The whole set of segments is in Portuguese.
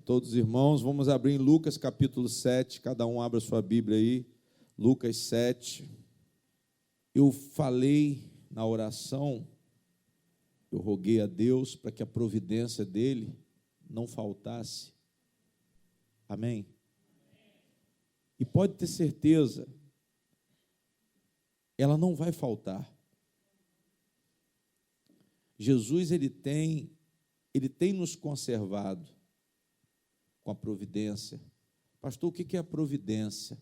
Todos os irmãos, vamos abrir em Lucas capítulo 7, cada um abra sua Bíblia aí, Lucas 7. Eu falei na oração, eu roguei a Deus para que a providência dele não faltasse. Amém? E pode ter certeza, ela não vai faltar. Jesus, ele tem nos conservado com a providência. Pastor, o que é a providência?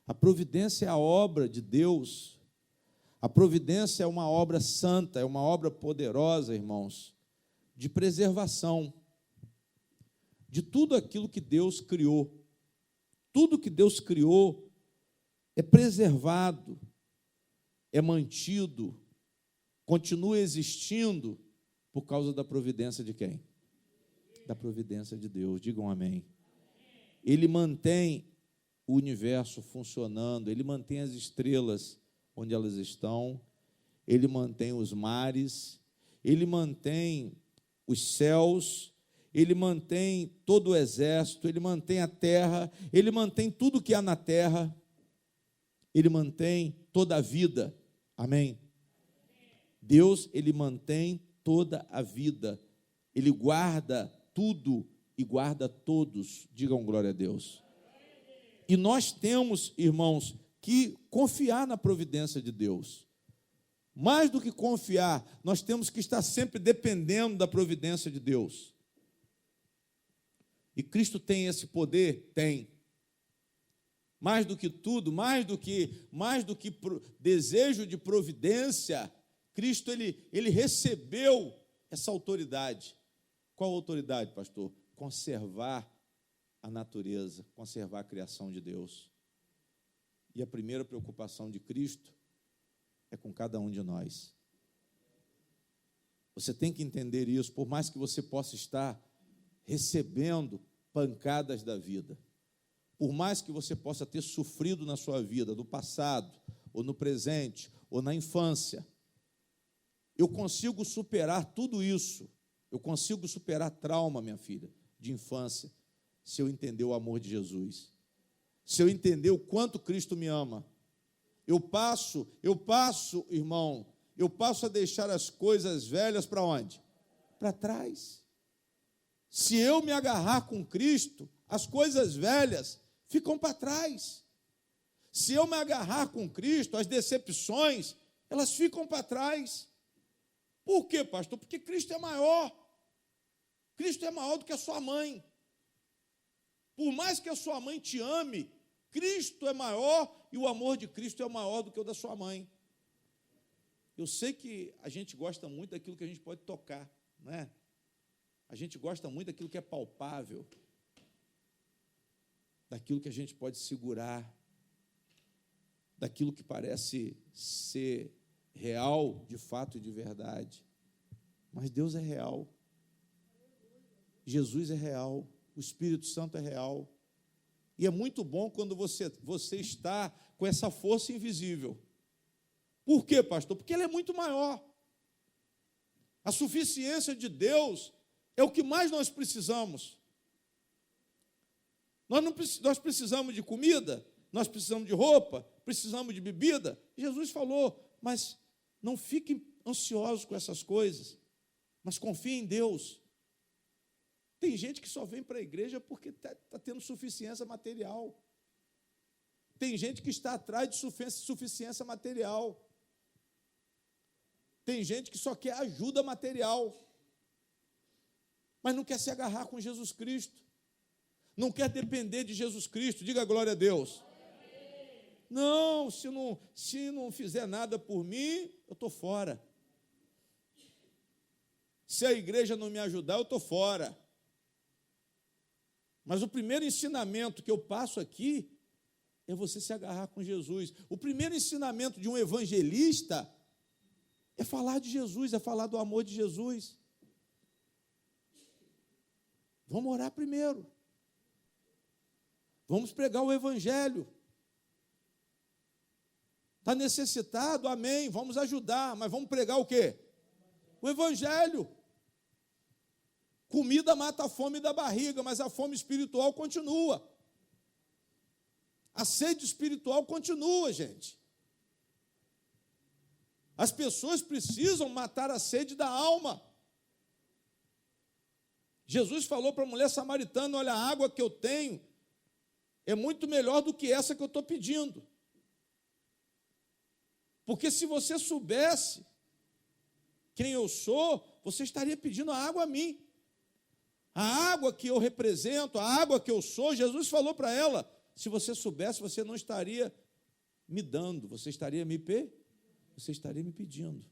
A providência é a obra de Deus. A providência é uma obra santa, é uma obra poderosa, irmãos, de preservação de tudo aquilo que Deus criou. Tudo que Deus criou é preservado, é mantido, continua existindo por causa da providência de quem? Da providência de Deus. Digam amém. Ele mantém o universo funcionando, ele mantém as estrelas onde elas estão, ele mantém os mares, ele mantém os céus, ele mantém todo o exército, ele mantém a terra, ele mantém tudo que há na terra, ele mantém toda a vida. Amém? Deus, ele mantém toda a vida, ele guarda tudo e guarda todos. Digam glória a Deus. E nós temos, irmãos, que confiar na providência de Deus. Mais do que confiar, nós temos que estar sempre dependendo da providência de Deus. E Cristo tem esse poder? Tem. Mais do que tudo, mais do que desejo de providência, Cristo ele recebeu essa autoridade. Qual autoridade, pastor? Conservar a natureza, conservar a criação de Deus. E a primeira preocupação de Cristo é com cada um de nós. Você tem que entender isso, por mais que você possa estar recebendo pancadas da vida, por mais que você possa ter sofrido na sua vida, no passado, ou no presente, ou na infância, eu consigo superar tudo isso. Eu consigo superar trauma, minha filha, de infância, se eu entender o amor de Jesus. Se eu entender o quanto Cristo me ama. Eu passo, irmão, eu passo a deixar as coisas velhas para onde? Para trás. Se eu me agarrar com Cristo, as coisas velhas ficam para trás. Se eu me agarrar com Cristo, as decepções, elas ficam para trás. Por quê, pastor? Porque Cristo é maior. Cristo é maior do que a sua mãe. Por mais que a sua mãe te ame, Cristo é maior e o amor de Cristo é maior do que o da sua mãe. Eu sei que a gente gosta muito daquilo que a gente pode tocar, não é? A gente gosta muito daquilo que é palpável, daquilo que a gente pode segurar, daquilo que parece ser real, de fato e de verdade. Mas Deus é real. Jesus é real. O Espírito Santo é real. E é muito bom quando você está com essa força invisível. Por quê, pastor? Porque ele é muito maior. A suficiência de Deus é o que mais nós precisamos. Nós precisamos de comida, nós precisamos de roupa, precisamos de bebida. Jesus falou, mas não fiquem ansiosos com essas coisas, mas confiem em Deus. Tem gente que só vem para a igreja porque está tendo suficiência material. Tem gente que está atrás de suficiência material. Tem gente que só quer ajuda material, mas não quer se agarrar com Jesus Cristo. Não quer depender de Jesus Cristo. Diga glória a Deus. Não, se não fizer nada por mim, eu estou fora. Se a igreja não me ajudar, eu estou fora. Mas o primeiro ensinamento que eu passo aqui é você se agarrar com Jesus. O primeiro ensinamento de um evangelista é falar de Jesus, é falar do amor de Jesus. Vamos orar primeiro. Vamos pregar o evangelho. Está necessitado? Amém. Vamos ajudar, mas vamos pregar o quê? O evangelho. Comida mata a fome da barriga, mas a fome espiritual continua. A sede espiritual continua, gente. As pessoas precisam matar a sede da alma. Jesus falou para a mulher samaritana: olha, a água que eu tenho é muito melhor do que essa que eu estou pedindo. Porque se você soubesse quem eu sou, você estaria pedindo a água a mim. A água que eu represento, a água que eu sou, Jesus falou para ela: se você soubesse, você não estaria me dando, você estaria me pedindo.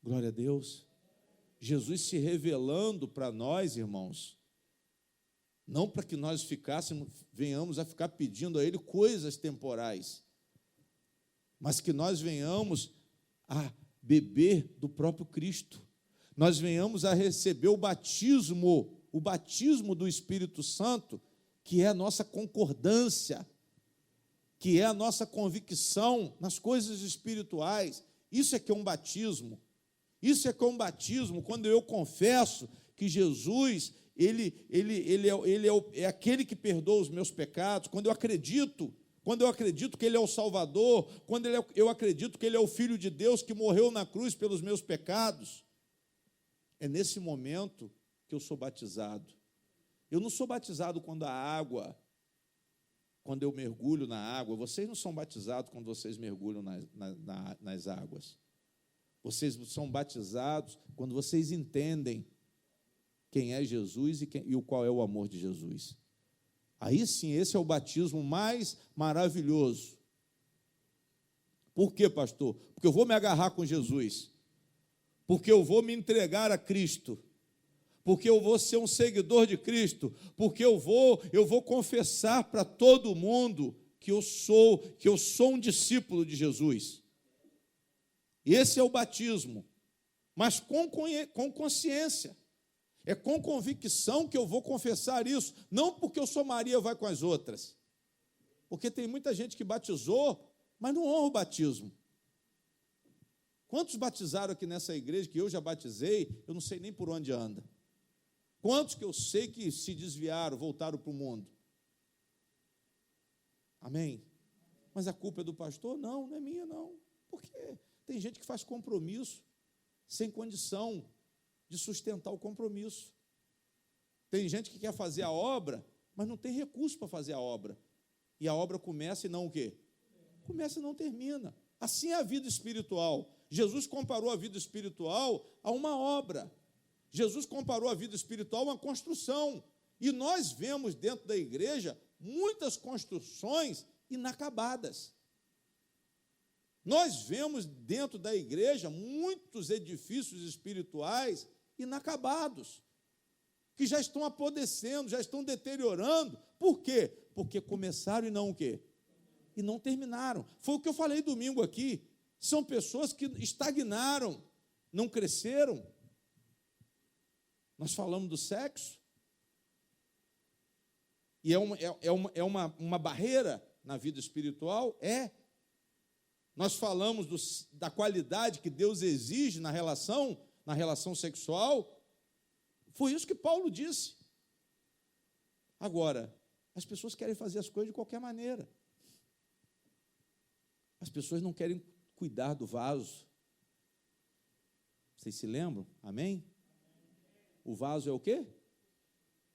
Glória a Deus. Jesus se revelando para nós, irmãos, não para que nós venhamos a ficar pedindo a Ele coisas temporais, mas que nós venhamos a beber do próprio Cristo, nós venhamos a receber o batismo do Espírito Santo, que é a nossa concordância, que é a nossa convicção nas coisas espirituais. Isso é que é um batismo. Isso é que é um batismo, quando eu confesso que Jesus, Ele é aquele que perdoa os meus pecados, quando eu acredito que Ele é o Salvador, quando eu acredito que Ele é o Filho de Deus que morreu na cruz pelos meus pecados, é nesse momento que eu sou batizado. Eu não sou batizado quando eu mergulho na água. Vocês não são batizados quando vocês mergulham nas águas. Vocês são batizados quando vocês entendem quem é Jesus e o qual é o amor de Jesus. Aí sim, esse é o batismo mais maravilhoso. Por quê, pastor? Porque eu vou me agarrar com Jesus, porque eu vou me entregar a Cristo, porque eu vou ser um seguidor de Cristo, porque eu vou confessar para todo mundo que eu sou um discípulo de Jesus. Esse é o batismo, mas com consciência. É com convicção que eu vou confessar isso, não porque eu sou Maria, vai com as outras. Porque tem muita gente que batizou, mas não honra o batismo. Quantos batizaram aqui nessa igreja, que eu já batizei, eu não sei nem por onde anda? Quantos que eu sei que se desviaram, voltaram para o mundo? Amém? Mas a culpa é do pastor? Não, não é minha, não. Por quê? Tem gente que faz compromisso sem condição de sustentar o compromisso. Tem gente que quer fazer a obra, mas não tem recurso para fazer a obra. E a obra começa e não o quê? Começa e não termina. Assim é a vida espiritual. Jesus comparou a vida espiritual a uma obra. Jesus comparou a vida espiritual a uma construção. E nós vemos dentro da igreja muitas construções inacabadas. Nós vemos dentro da igreja muitos edifícios espirituais inacabados, que já estão apodrecendo, já estão deteriorando. Por quê? Porque começaram e não o quê? E não terminaram. Foi o que eu falei domingo aqui. São pessoas que estagnaram, não cresceram. Nós falamos do sexo, e é uma barreira na vida espiritual, Nós falamos da qualidade que Deus exige na relação sexual. Foi isso que Paulo disse. Agora, as pessoas querem fazer as coisas de qualquer maneira. As pessoas não querem cuidar do vaso. Vocês se lembram? Amém? O vaso é o quê?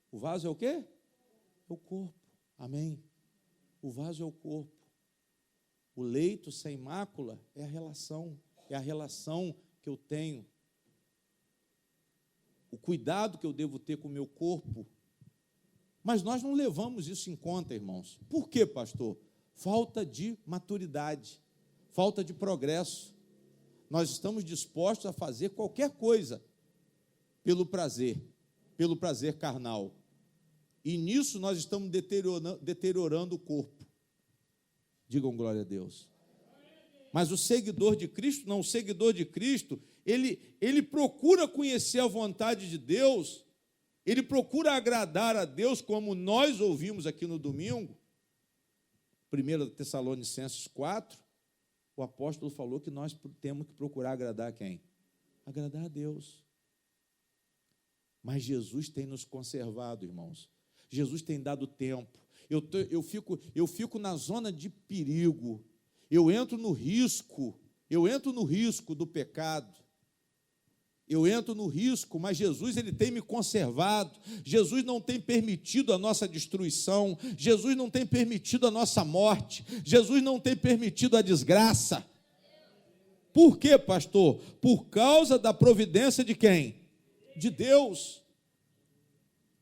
O vaso é o quê? É o corpo. Amém? O vaso é o corpo. O leito sem mácula é a relação que eu tenho. O cuidado que eu devo ter com o meu corpo. Mas nós não levamos isso em conta, irmãos. Por quê, pastor? Falta de maturidade, falta de progresso. Nós estamos dispostos a fazer qualquer coisa pelo prazer carnal. E nisso nós estamos deteriorando o corpo. Digam glória a Deus. Mas o seguidor de Cristo, não, o seguidor de Cristo, ele procura conhecer a vontade de Deus, ele procura agradar a Deus, como nós ouvimos aqui no domingo, 1 Tessalonicenses 4, o apóstolo falou que nós temos que procurar agradar a quem? Agradar a Deus. Mas Jesus tem nos conservado, irmãos. Jesus tem dado tempo. Eu fico na zona de perigo. Eu entro no risco do pecado. Eu entro no risco, mas Jesus, ele tem me conservado. Jesus não tem permitido a nossa destruição. Jesus não tem permitido a nossa morte. Jesus não tem permitido a desgraça. Por quê, pastor? Por causa da providência de quem? De Deus.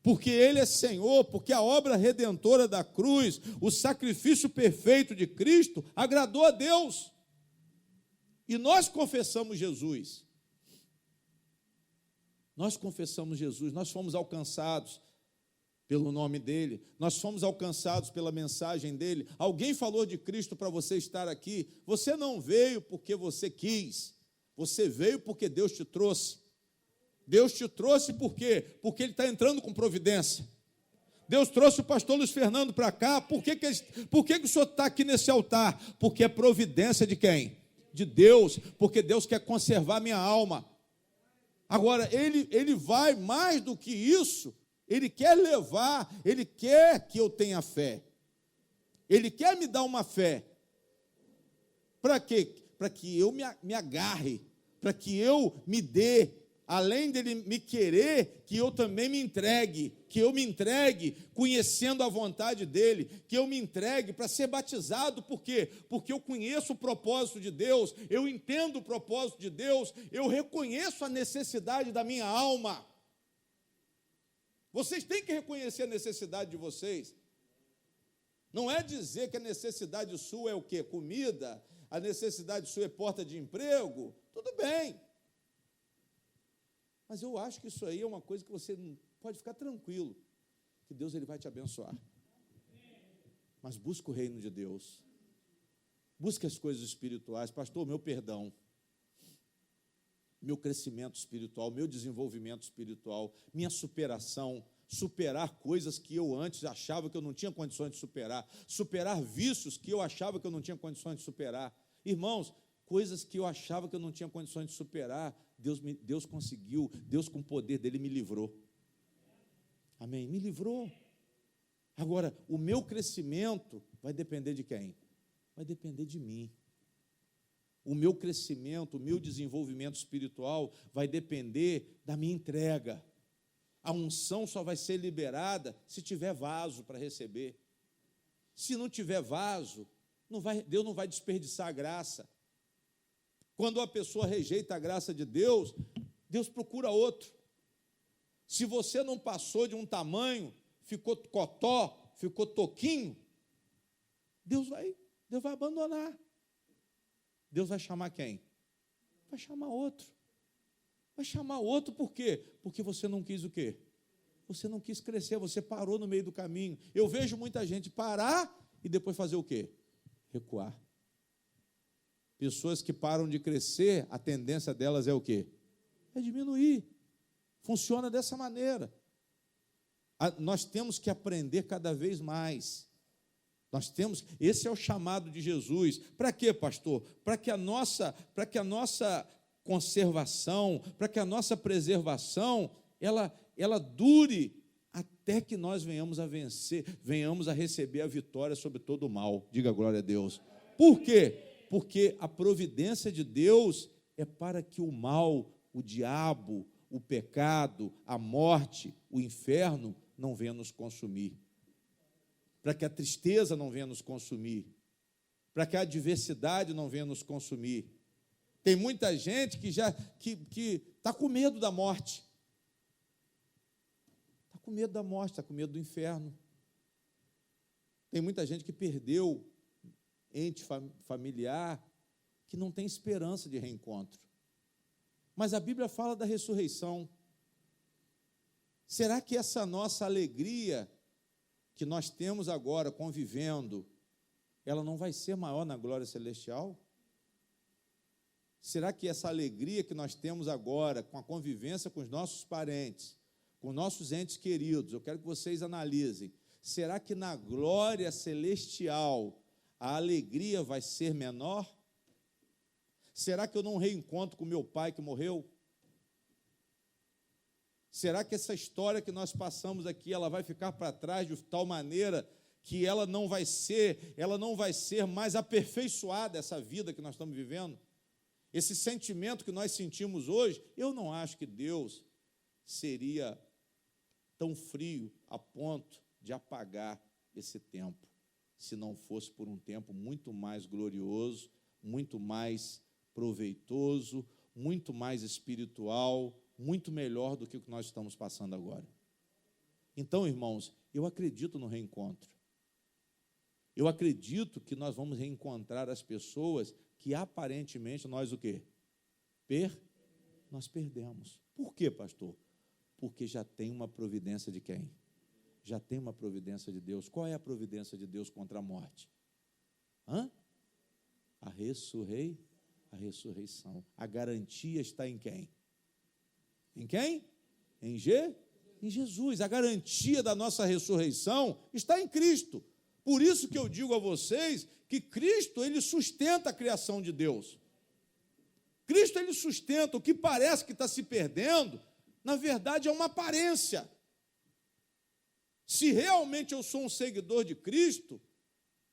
Porque Ele é Senhor, porque a obra redentora da cruz, o sacrifício perfeito de Cristo, agradou a Deus. E nós confessamos Jesus. Nós confessamos Jesus, nós fomos alcançados pelo nome dEle, nós fomos alcançados pela mensagem dEle. Alguém falou de Cristo para você estar aqui, você não veio porque você quis, você veio porque Deus te trouxe. Deus te trouxe por quê? Porque Ele está entrando com providência. Deus trouxe o pastor Luiz Fernando para cá, por que o senhor está aqui nesse altar? Porque é providência de quem? De Deus, porque Deus quer conservar minha alma. Agora, ele vai mais do que isso, Ele quer levar, Ele quer que eu tenha fé. Ele quer me dar uma fé. Para quê? Para que eu me agarre, para que eu me dê, além dele me querer, que eu também me entregue, que eu me entregue conhecendo a vontade dele, que eu me entregue para ser batizado, por quê? Porque eu conheço o propósito de Deus, eu entendo o propósito de Deus, eu reconheço a necessidade da minha alma. Vocês têm que reconhecer a necessidade de vocês. Não é dizer que a necessidade sua é o quê? Comida, a necessidade sua é porta de emprego, tudo bem. Mas eu acho que isso aí é uma coisa que você pode ficar tranquilo, que Deus ele vai te abençoar. Mas busca o reino de Deus. Busca as coisas espirituais. Pastor, meu perdão, meu crescimento espiritual, meu desenvolvimento espiritual, minha superação, superar coisas que eu antes achava que eu não tinha condições de superar, superar vícios que eu achava que eu não tinha condições de superar. Irmãos, coisas que eu achava que eu não tinha condições de superar, Deus conseguiu, Deus com o poder dele me livrou. Amém? Me livrou. Agora, o meu crescimento vai depender de quem? Vai depender de mim. O meu crescimento, o meu desenvolvimento espiritual vai depender da minha entrega. A unção só vai ser liberada se tiver vaso para receber. Se não tiver vaso, Deus não vai desperdiçar a graça. Quando a pessoa rejeita a graça de Deus, Deus procura outro. Se você não passou de um tamanho, ficou cotó, ficou toquinho, Deus vai abandonar. Deus vai chamar quem? Vai chamar outro. Vai chamar outro por quê? Porque você não quis o quê? Você não quis crescer, você parou no meio do caminho. Eu vejo muita gente parar e depois fazer o quê? Recuar. Pessoas que param de crescer, a tendência delas é o quê? É diminuir. Funciona dessa maneira. Nós temos que aprender cada vez mais. Esse é o chamado de Jesus. Para quê, pastor? Para que a nossa conservação, para que a nossa preservação, ela dure até que nós venhamos a vencer, venhamos a receber a vitória sobre todo o mal. Diga glória a Deus. Por quê? Porque a providência de Deus é para que o mal, o diabo, o pecado, a morte, o inferno não venha nos consumir. Para que a tristeza não venha nos consumir. Para que a adversidade não venha nos consumir. Tem muita gente que está com medo da morte. Está com medo da morte, está com medo do inferno. Tem muita gente que perdeu ente familiar, que não tem esperança de reencontro. Mas a Bíblia fala da ressurreição. Será que essa nossa alegria que nós temos agora convivendo, ela não vai ser maior na glória celestial? Será que essa alegria que nós temos agora, com a convivência com os nossos parentes, com nossos entes queridos, eu quero que vocês analisem, será que na glória celestial a alegria vai ser menor? Será que eu não reencontro com meu pai que morreu? Será que essa história que nós passamos aqui, ela vai ficar para trás de tal maneira que ela não vai ser mais aperfeiçoada, essa vida que nós estamos vivendo? Esse sentimento que nós sentimos hoje, eu não acho que Deus seria tão frio a ponto de apagar esse tempo, se não fosse por um tempo muito mais glorioso, muito mais proveitoso, muito mais espiritual, muito melhor do que o que nós estamos passando agora. Então, irmãos, eu acredito no reencontro. Eu acredito que nós vamos reencontrar as pessoas que aparentemente nós o quê? Nós perdemos. Por quê, pastor? Porque já tem uma providência de quem? Já tem uma providência de Deus. Qual é a providência de Deus contra a morte? A ressurreição. A garantia está em quem? Em quem? Em Jesus. A garantia da nossa ressurreição está em Cristo. Por isso que eu digo a vocês que Cristo, ele sustenta a criação de Deus. Cristo, ele sustenta. O que parece que está se perdendo, na verdade, é uma aparência. Se realmente eu sou um seguidor de Cristo,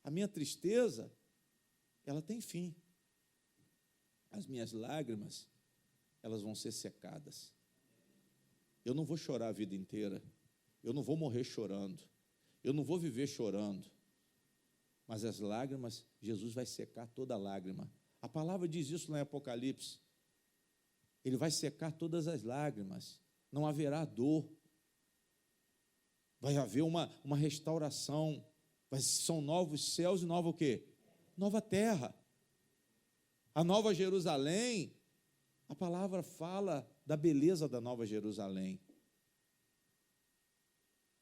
a minha tristeza, ela tem fim. As minhas lágrimas, elas vão ser secadas. Eu não vou chorar a vida inteira. Eu não vou morrer chorando. Eu não vou viver chorando. Mas as lágrimas, Jesus vai secar toda lágrima. A palavra diz isso lá em Apocalipse. Ele vai secar todas as lágrimas. Não haverá dor. Vai haver uma restauração. São novos céus e nova o quê? Nova terra. A Nova Jerusalém, a palavra fala da beleza da Nova Jerusalém.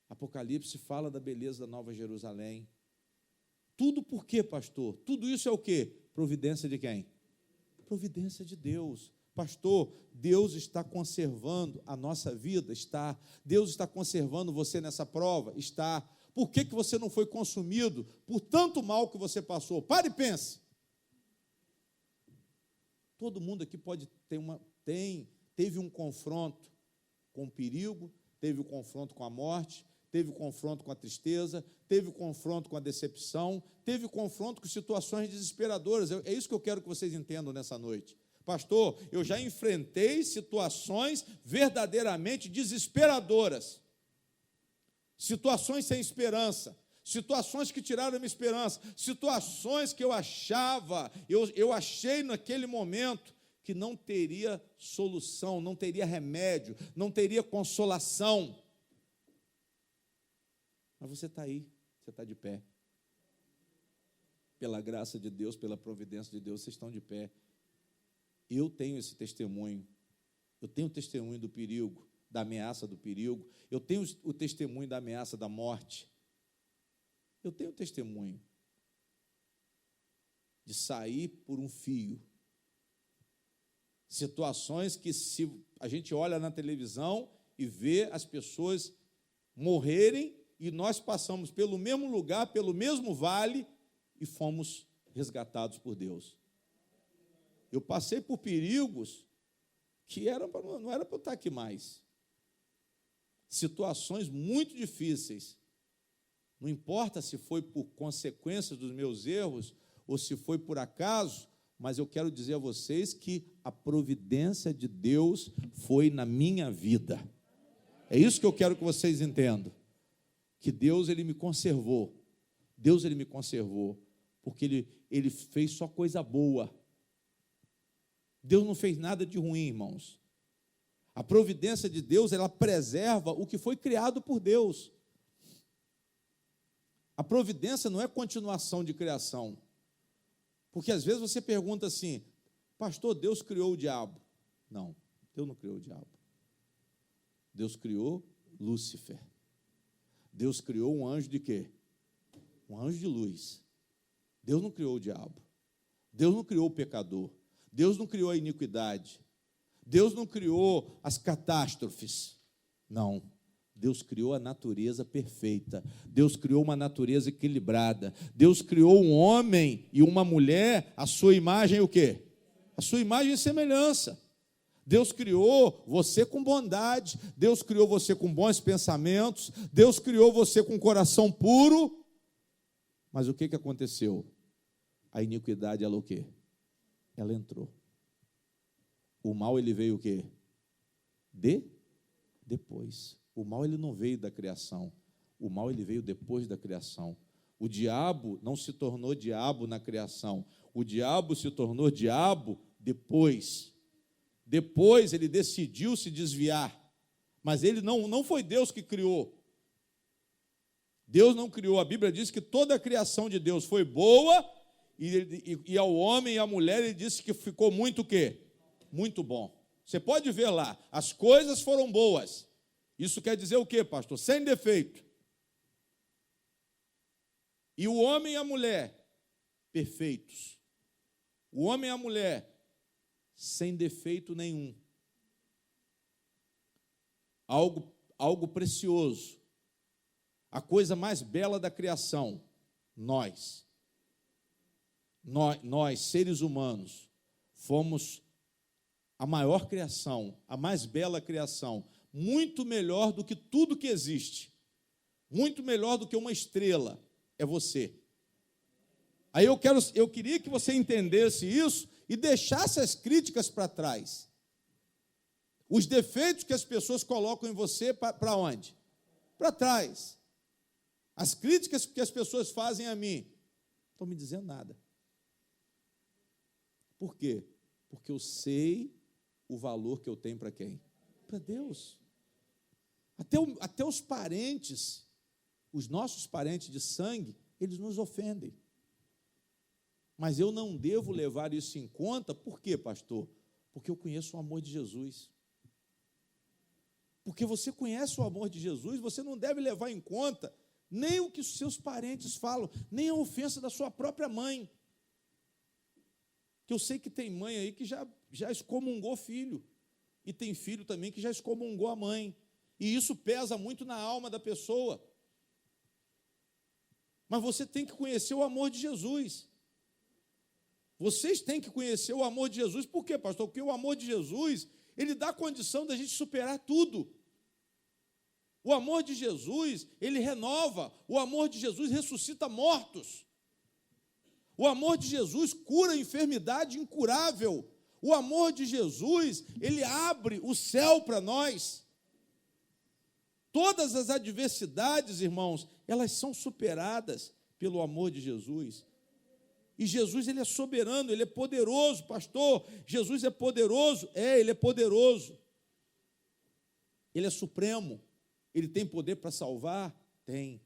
Apocalipse fala da beleza da Nova Jerusalém. Tudo por quê, pastor? Tudo isso é o quê? Providência de quem? Providência de Deus. Pastor, Deus está conservando a nossa vida? Está. Deus está conservando você nessa prova? Está. Por que você não foi consumido por tanto mal que você passou? Pare e pense. Todo mundo aqui teve um confronto com o perigo, teve um confronto com a morte, teve um confronto com a tristeza, teve um confronto com a decepção, teve um confronto com situações desesperadoras. É isso que eu quero que vocês entendam nessa noite. Pastor, eu já enfrentei situações verdadeiramente desesperadoras, situações sem esperança, situações que tiraram a minha esperança, situações que eu achei naquele momento que não teria solução, não teria remédio, não teria consolação. Mas você está aí, você está de pé. Pela graça de Deus, pela providência de Deus, vocês estão de pé. Eu tenho esse testemunho. Eu tenho o testemunho do perigo, da ameaça do perigo. Eu tenho o testemunho da ameaça da morte. Eu tenho testemunho de sair por um fio. Situações que, se a gente olha na televisão e vê as pessoas morrerem, e nós passamos pelo mesmo lugar, pelo mesmo vale, e fomos resgatados por Deus. Eu passei por perigos que não era para eu estar aqui mais. Situações muito difíceis. Não importa se foi por consequências dos meus erros ou se foi por acaso, mas eu quero dizer a vocês que a providência de Deus foi na minha vida. É isso que eu quero que vocês entendam. Que Deus, ele me conservou. Deus, ele me conservou, porque ele fez só coisa boa. Deus não fez nada de ruim, irmãos. A providência de Deus, ela preserva o que foi criado por Deus. A providência não é continuação de criação. Porque às vezes você pergunta assim, pastor, Deus criou o diabo. Não, Deus não criou o diabo. Deus criou Lúcifer. Deus criou um anjo de quê? Um anjo de luz. Deus não criou o diabo. Deus não criou o pecador. Deus não criou a iniquidade. Deus não criou as catástrofes. Não. Deus criou a natureza perfeita. Deus criou uma natureza equilibrada. Deus criou um homem e uma mulher, a sua imagem o quê? A sua imagem e semelhança. Deus criou você com bondade, Deus criou você com bons pensamentos, Deus criou você com um coração puro. Mas o que aconteceu? A iniquidade, ela o quê? Ela entrou. O mal, ele veio o quê? Depois. O mal, ele não veio da criação. O mal, ele veio depois da criação. O diabo não se tornou diabo na criação. O diabo se tornou diabo depois. Depois ele decidiu se desviar. Mas ele não foi Deus que criou. Deus não criou. A Bíblia diz que toda a criação de Deus foi boa, e ao homem e à mulher ele disse que ficou muito o quê? Muito bom. Você pode ver lá, as coisas foram boas. Isso quer dizer o quê, pastor? Sem defeito. E o homem e a mulher, perfeitos. O homem e a mulher, sem defeito nenhum. Algo precioso. A coisa mais bela da criação, nós, seres humanos, fomos a maior criação, a mais bela criação, muito melhor do que tudo que existe, muito melhor do que uma estrela, é você. Aí eu queria que você entendesse isso e deixasse as críticas para trás. Os defeitos que as pessoas colocam em você, para onde? Para trás. As críticas que as pessoas fazem a mim, não estão me dizendo nada. Por quê? Porque eu sei o valor que eu tenho para quem? Para Deus. Até os parentes, os nossos parentes de sangue, eles nos ofendem. Mas eu não devo levar isso em conta, por quê, pastor? Porque eu conheço o amor de Jesus. Porque você conhece o amor de Jesus, você não deve levar em conta nem o que os seus parentes falam, nem a ofensa da sua própria mãe. Que eu sei que tem mãe aí que já excomungou filho, e tem filho também que já excomungou a mãe, e isso pesa muito na alma da pessoa. Mas você tem que conhecer o amor de Jesus. Vocês têm que conhecer o amor de Jesus. Por quê, pastor? Porque o amor de Jesus, ele dá condição da gente superar tudo. O amor de Jesus, ele renova. O amor de Jesus ressuscita mortos. O amor de Jesus cura a enfermidade incurável. O amor de Jesus, ele abre o céu para nós. Todas as adversidades, irmãos, elas são superadas pelo amor de Jesus. E Jesus, ele é soberano, ele é poderoso, pastor. Jesus é poderoso? Ele é poderoso. Ele é supremo. Ele tem poder para salvar? Tem.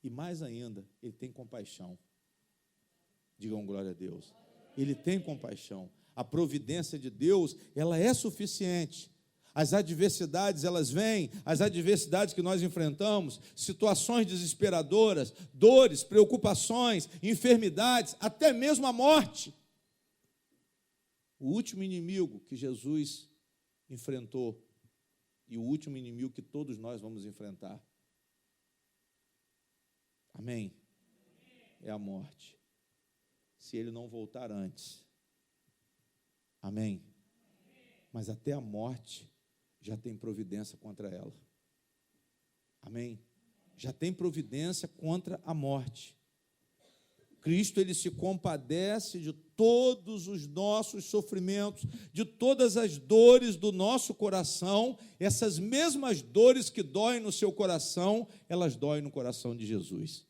E mais ainda, ele tem compaixão. Digam glória a Deus. Ele tem compaixão. A providência de Deus, ela é suficiente. As adversidades, elas vêm, as adversidades que nós enfrentamos, situações desesperadoras, dores, preocupações, enfermidades, até mesmo a morte. O último inimigo que Jesus enfrentou e o último inimigo que todos nós vamos enfrentar. Amém? É a morte. Se ele não voltar antes. Amém? Mas até a morte já tem providência contra ela. Amém? Já tem providência contra a morte. Cristo, ele se compadece de todos os nossos sofrimentos, de todas as dores do nosso coração. Essas mesmas dores que doem no seu coração, elas doem no coração de Jesus.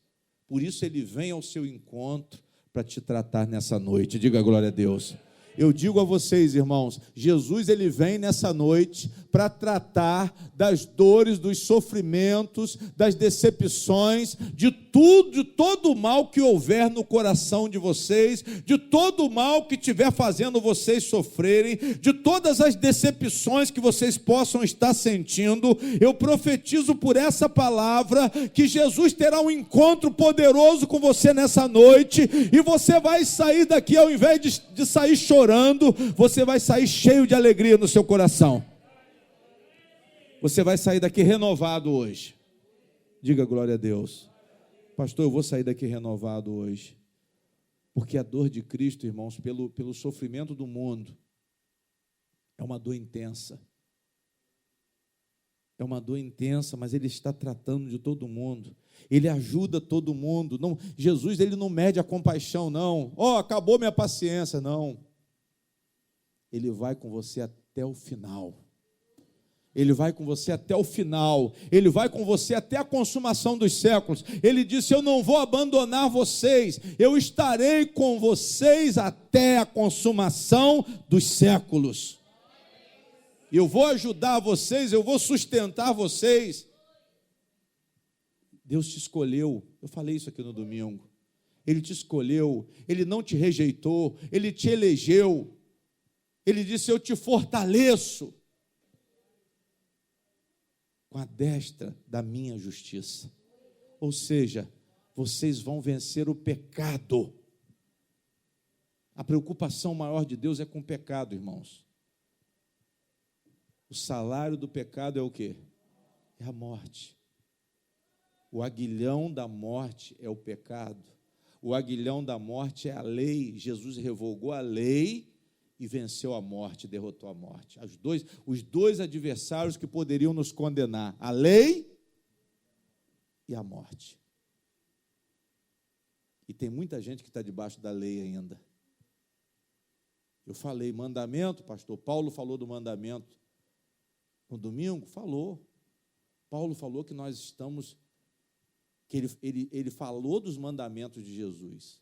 Por isso ele vem ao seu encontro para te tratar nessa noite. Diga glória a Deus. Eu digo a vocês, irmãos, Jesus, ele vem nessa noite para tratar das dores, dos sofrimentos, das decepções, de tudo, de todo o mal que houver no coração de vocês, de todo o mal que estiver fazendo vocês sofrerem, de todas as decepções que vocês possam estar sentindo. Eu profetizo por essa palavra que Jesus terá um encontro poderoso com você nessa noite, e você vai sair daqui, ao invés de sair chorando, você vai sair cheio de alegria no seu coração. Você vai sair daqui renovado hoje. Diga glória a Deus. Pastor, eu vou sair daqui renovado hoje. Porque a dor de Cristo, irmãos, pelo sofrimento do mundo, É uma dor intensa. É uma dor intensa, mas Ele está tratando de todo mundo. Ele ajuda todo mundo. Não, Jesus, Ele não mede a compaixão, não. Acabou minha paciência, não. Ele vai com você até o final. Ele vai com você até o final. Ele vai com você até a consumação dos séculos. Ele disse: eu não vou abandonar vocês. Eu estarei com vocês até a consumação dos séculos. Eu vou ajudar vocês, eu vou sustentar vocês. Deus te escolheu. Eu falei isso aqui no domingo. Ele te escolheu. Ele não te rejeitou. Ele te elegeu. Ele disse: eu te fortaleço com a destra da minha justiça. Ou seja, vocês vão vencer o pecado. A preocupação maior de Deus é com o pecado, irmãos. O salário do pecado é o quê? É a morte. O aguilhão da morte é o pecado. O aguilhão da morte é a lei. Jesus revogou a lei e venceu a morte, derrotou a morte. Os dois adversários que poderiam nos condenar, a lei e a morte. E tem muita gente que está debaixo da lei ainda. Eu falei mandamento, pastor Paulo falou do mandamento no domingo, falou. Paulo falou que nós estamos, que ele falou dos mandamentos de Jesus.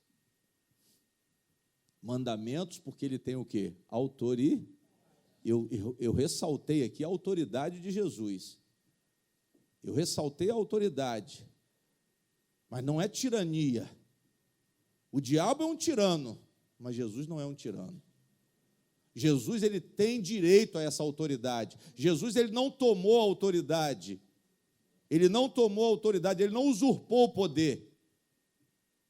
Mandamentos, porque ele tem o quê? Autoridade. Eu ressaltei aqui a autoridade de Jesus. Eu ressaltei a autoridade. Mas não é tirania. O diabo é um tirano, mas Jesus não é um tirano. Jesus, ele tem direito a essa autoridade. Jesus, ele não tomou a autoridade. Ele não tomou a autoridade, ele não usurpou o poder.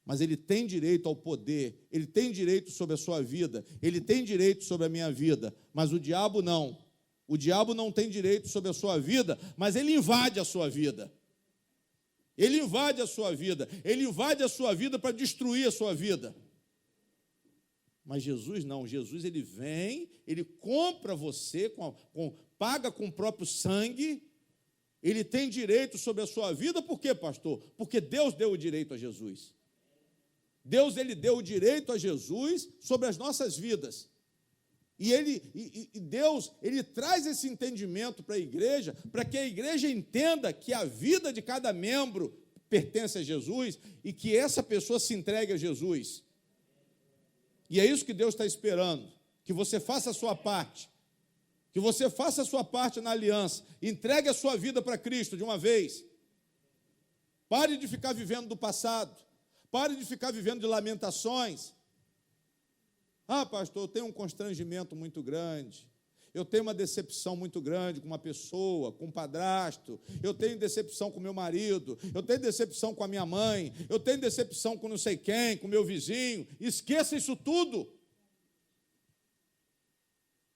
Mas ele tem direito ao poder, ele tem direito sobre a sua vida, ele tem direito sobre a minha vida, mas o diabo não. O diabo não tem direito sobre a sua vida, mas ele invade a sua vida. Ele invade a sua vida, ele invade a sua vida para destruir a sua vida. Mas Jesus não, Jesus ele vem, ele compra você, paga com o próprio sangue, ele tem direito sobre a sua vida, por quê, pastor? Porque Deus deu o direito a Jesus. Deus, ele deu o direito a Jesus sobre as nossas vidas. E Deus, ele traz esse entendimento para a igreja, para que a igreja entenda que a vida de cada membro pertence a Jesus e que essa pessoa se entregue a Jesus. E é isso que Deus está esperando, que você faça a sua parte, que você faça a sua parte na aliança, entregue a sua vida para Cristo de uma vez. Pare de ficar vivendo do passado. Pare de ficar vivendo de lamentações. Pastor, eu tenho um constrangimento muito grande. Eu tenho uma decepção muito grande com uma pessoa, com um padrasto. Eu tenho decepção com meu marido. Eu tenho decepção com a minha mãe. Eu tenho decepção com não sei quem, com meu vizinho. Esqueça isso tudo.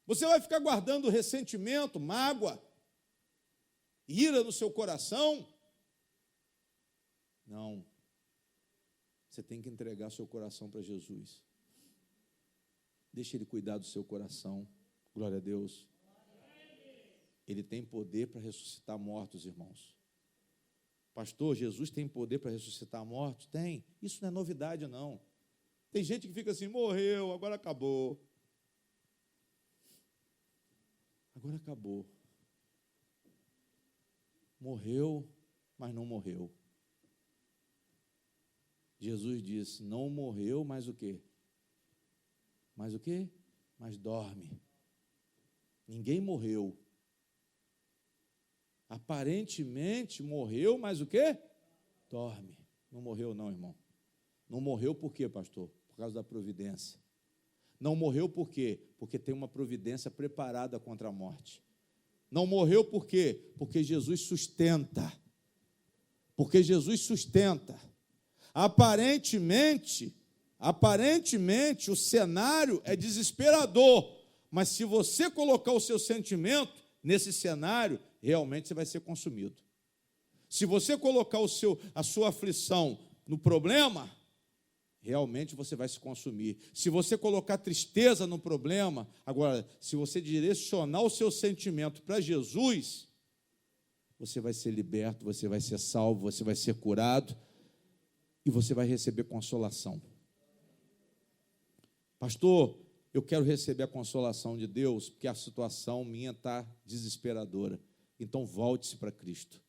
Você vai ficar guardando ressentimento, mágoa, ira no seu coração? Não. Você tem que entregar seu coração para Jesus. Deixa Ele cuidar do seu coração. Glória a Deus. Ele tem poder para ressuscitar mortos, irmãos. Pastor, Jesus tem poder para ressuscitar mortos? Tem. Isso não é novidade, não. Tem gente que fica assim, morreu, agora acabou. Agora acabou. Morreu, mas não morreu. Jesus disse, não morreu, mas o quê? Mas o quê? Mas dorme. Ninguém morreu. Aparentemente morreu, mas o quê? Dorme. Não morreu não, irmão. Não morreu por quê, pastor? Por causa da providência. Não morreu por quê? Porque tem uma providência preparada contra a morte. Não morreu por quê? Porque Jesus sustenta. Porque Jesus sustenta. Aparentemente, o cenário é desesperador, mas se você colocar o seu sentimento nesse cenário, realmente você vai ser consumido. Se você colocar a sua aflição no problema, realmente você vai se consumir. Se você colocar tristeza no problema, agora, se você direcionar o seu sentimento para Jesus, você vai ser liberto, você vai ser salvo, você vai ser curado e você vai receber consolação. Pastor, eu quero receber a consolação de Deus, porque a situação minha está desesperadora. Então volte-se para Cristo.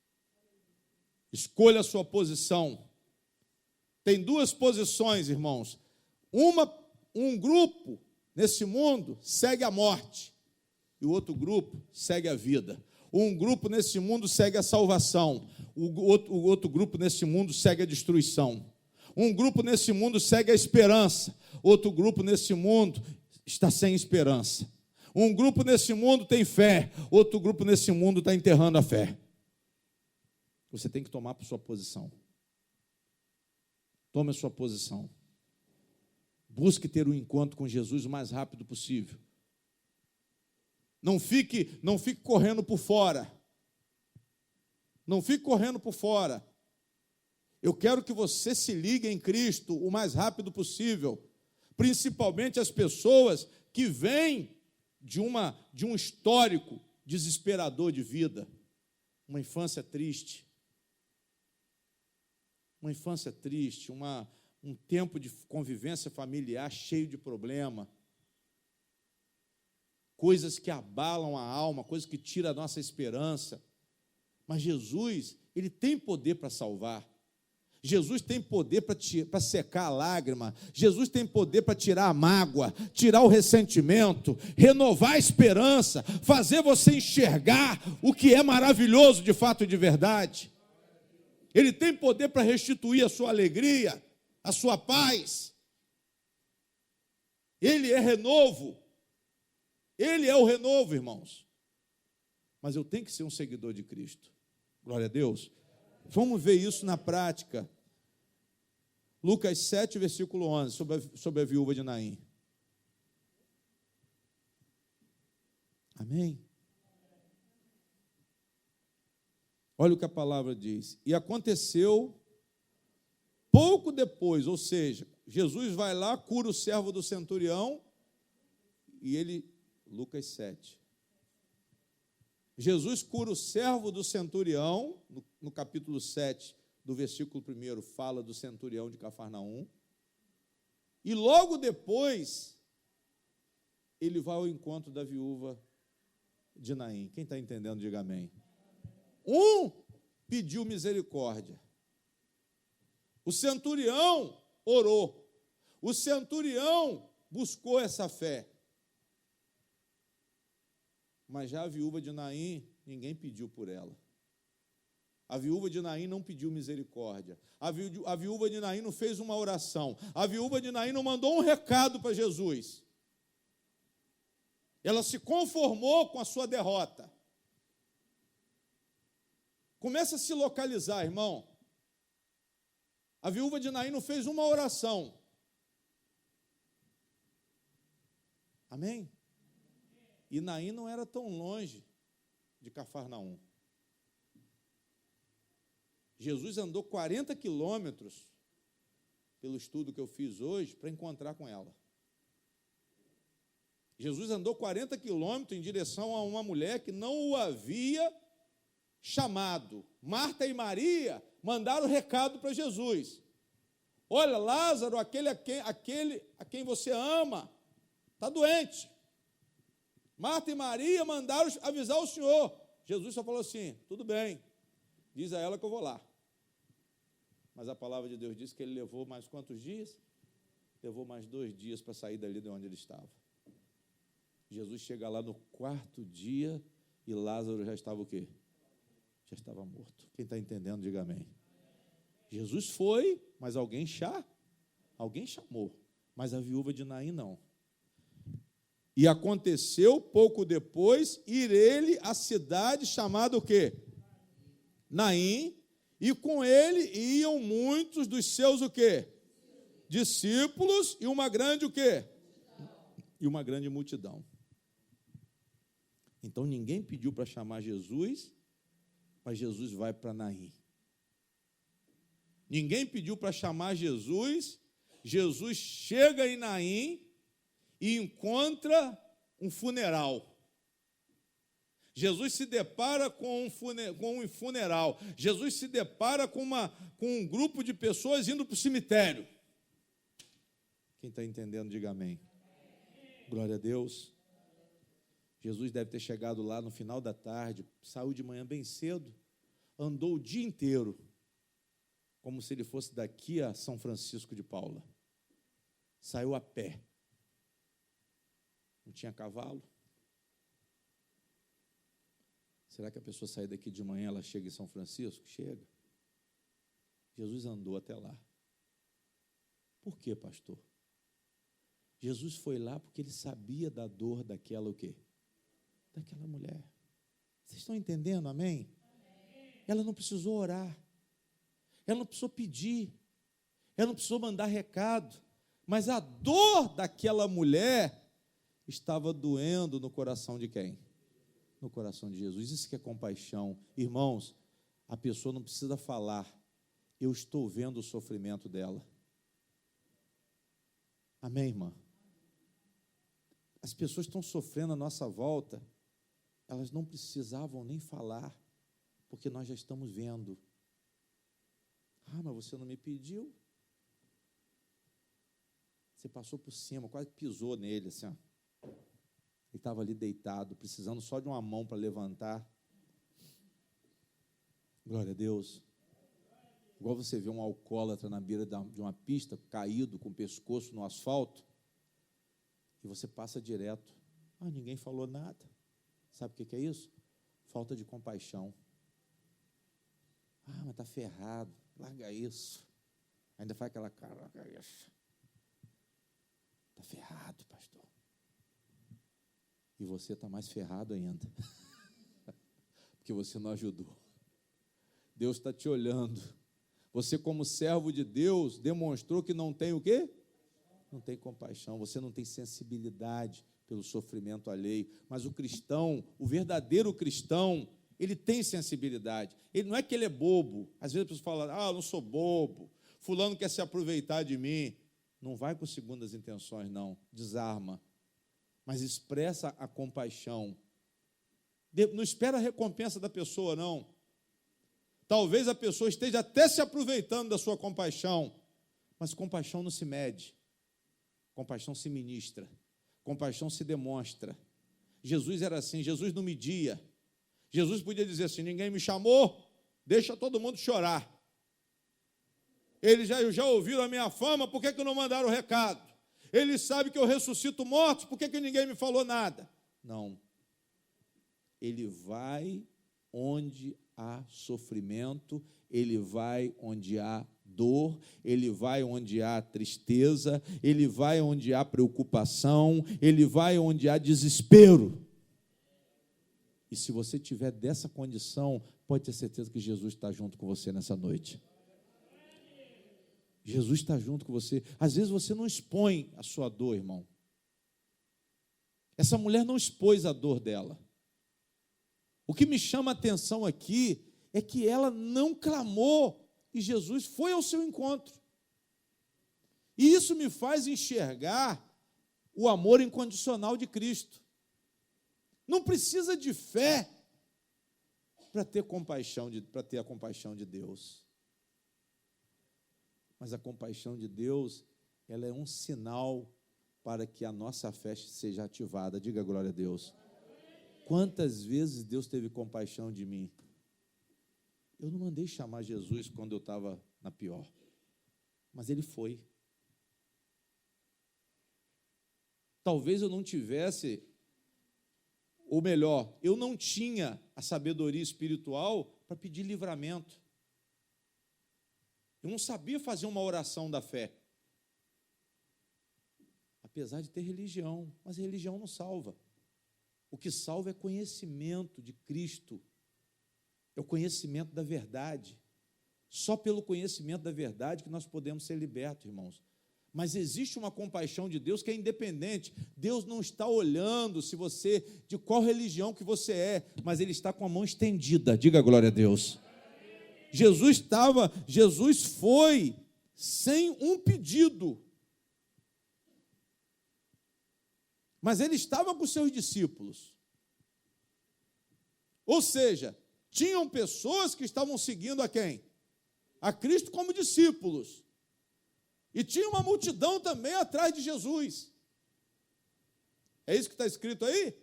Escolha a sua posição. Tem duas posições, irmãos. Um grupo nesse mundo segue a morte e o outro grupo segue a vida. Um grupo nesse mundo segue a salvação, o outro grupo nesse mundo segue a destruição. Um grupo nesse mundo segue a esperança, outro grupo nesse mundo está sem esperança. Um grupo nesse mundo tem fé, outro grupo nesse mundo está enterrando a fé. Você tem que tomar a sua posição. Tome a sua posição. Busque ter um encontro com Jesus o mais rápido possível. Não fique correndo por fora. Não fique correndo por fora. Eu quero que você se ligue em Cristo o mais rápido possível. Principalmente as pessoas que vêm de um histórico desesperador de vida. Uma infância triste. Uma infância triste, um tempo de convivência familiar cheio de problema. Coisas que abalam a alma, coisas que tiram a nossa esperança. Mas Jesus, Ele tem poder para salvar. Jesus tem poder para secar a lágrima. Jesus tem poder para tirar a mágoa, tirar o ressentimento, renovar a esperança, fazer você enxergar o que é maravilhoso de fato e de verdade. Ele tem poder para restituir a sua alegria, a sua paz. Ele é renovo. Ele é o renovo, irmãos. Mas eu tenho que ser um seguidor de Cristo. Glória a Deus. Vamos ver isso na prática. Lucas 7, versículo 11, sobre a viúva de Naim. Amém? Olha o que a palavra diz. E aconteceu pouco depois, ou seja, Jesus vai lá, cura o servo do centurião, e ele, Lucas 7. Jesus cura o servo do centurião, no capítulo 7, do versículo 1, fala do centurião de Cafarnaum. E logo depois, ele vai ao encontro da viúva de Naim. Quem está entendendo, diga amém. Um pediu misericórdia. O centurião orou. O centurião buscou essa fé. Mas já a viúva de Naim, ninguém pediu por ela. A viúva de Naim não pediu misericórdia. A viúva de Naim não fez uma oração. A viúva de Naim não mandou um recado para Jesus. Ela se conformou com a sua derrota. Começa a se localizar, irmão. A viúva de Naim não fez uma oração. Amém? E Naim não era tão longe de Cafarnaum. Jesus andou 40 quilômetros, pelo estudo que eu fiz hoje, para encontrar com ela. Jesus andou 40 quilômetros em direção a uma mulher que não o havia chamado. Marta e Maria mandaram recado para Jesus. Olha, Lázaro, aquele a quem você ama, está doente. Marta e Maria mandaram avisar o Senhor. Jesus só falou assim, tudo bem, diz a ela que eu vou lá. Mas a palavra de Deus diz que ele levou mais quantos dias? Levou mais 2 dias para sair dali de onde ele estava. Jesus chega lá no 4º dia e Lázaro já estava o quê? Já estava morto. Quem está entendendo, diga amém. Jesus foi, mas alguém chamou. Mas a viúva de Naim não. E aconteceu pouco depois ir ele à cidade chamada o quê? Naim, e com ele iam muitos dos seus o quê? Discípulos e uma grande o quê? E uma grande multidão. Então ninguém pediu para chamar Jesus, mas Jesus vai para Naim. Ninguém pediu para chamar Jesus, Jesus chega em Naim e encontra um funeral. Jesus se depara com um funeral. Jesus se depara com um grupo de pessoas indo para o cemitério. Quem está entendendo, diga amém. Glória a Deus. Jesus deve ter chegado lá no final da tarde, saiu de manhã bem cedo, andou o dia inteiro, como se ele fosse daqui a São Francisco de Paula. Saiu a pé. Não tinha cavalo. Será que a pessoa sair daqui de manhã, ela chega em São Francisco? Chega. Jesus andou até lá. Por quê, pastor? Jesus foi lá porque ele sabia da dor daquela o quê? Daquela mulher. Vocês estão entendendo, amém? Ela não precisou orar. Ela não precisou pedir. Ela não precisou mandar recado. Mas a dor daquela mulher estava doendo no coração de quem? No coração de Jesus. Isso que é compaixão. Irmãos, a pessoa não precisa falar. Eu estou vendo o sofrimento dela. Amém, irmã? As pessoas estão sofrendo à nossa volta. Elas não precisavam nem falar, porque nós já estamos vendo. Ah, mas você não me pediu? Você passou por cima, quase pisou nele, assim, ó. Ele estava ali deitado, precisando só de uma mão para levantar. Glória a Deus. Igual você vê um alcoólatra na beira de uma pista, caído, com o pescoço no asfalto, e você passa direto. Ah, ninguém falou nada. Sabe o que é isso? Falta de compaixão. Ah, mas está ferrado, larga isso. Ainda faz aquela cara, larga isso. Está ferrado, pastor. E você está mais ferrado ainda. Porque você não ajudou. Deus está te olhando. Você, como servo de Deus, demonstrou que não tem o quê? Não tem compaixão. Você não tem sensibilidade pelo sofrimento alheio. Mas o cristão, o verdadeiro cristão, ele tem sensibilidade. Ele não é que ele é bobo. Às vezes a pessoa fala, eu não sou bobo. Fulano quer se aproveitar de mim. Não vai com segundas intenções, não. Desarma. Mas expressa a compaixão. Não espera a recompensa da pessoa, não. Talvez a pessoa esteja até se aproveitando da sua compaixão, mas compaixão não se mede. Compaixão se ministra. Compaixão se demonstra. Jesus era assim, Jesus não media. Jesus podia dizer assim, ninguém me chamou, deixa todo mundo chorar. Eles já ouviram a minha fama, por que não mandaram o recado? Eles sabem que eu ressuscito mortos, por que ninguém me falou nada? Não. Ele vai onde há sofrimento, ele vai onde há dor, ele vai onde há tristeza, ele vai onde há preocupação, ele vai onde há desespero. E se você tiver dessa condição, pode ter certeza que Jesus está junto com você nessa noite. Jesus está junto com você. Às vezes você não expõe a sua dor, irmão. Essa mulher não expôs a dor dela. O que me chama a atenção aqui é que ela não clamou e Jesus foi ao seu encontro. E isso me faz enxergar o amor incondicional de Cristo. Não precisa de fé para ter a compaixão de Deus. Mas a compaixão de Deus, ela é um sinal para que a nossa fé seja ativada. Diga glória a Deus. Quantas vezes Deus teve compaixão de mim? Eu não mandei chamar Jesus quando eu estava na pior, mas Ele foi. Talvez eu não tivesse, ou melhor, eu não tinha a sabedoria espiritual para pedir livramento. Eu não sabia fazer uma oração da fé. Apesar de ter religião, mas a religião não salva. O que salva é conhecimento de Cristo. É o conhecimento da verdade. Só pelo conhecimento da verdade que nós podemos ser libertos, irmãos. Mas existe uma compaixão de Deus que é independente. Deus não está olhando de qual religião que você é, mas Ele está com a mão estendida. Diga glória a Deus. Jesus foi sem um pedido. mas ele estava com seus discípulos. Ou seja, tinham pessoas que estavam seguindo a quem? A Cristo como discípulos. E tinha uma multidão também atrás de Jesus. É isso que está escrito aí?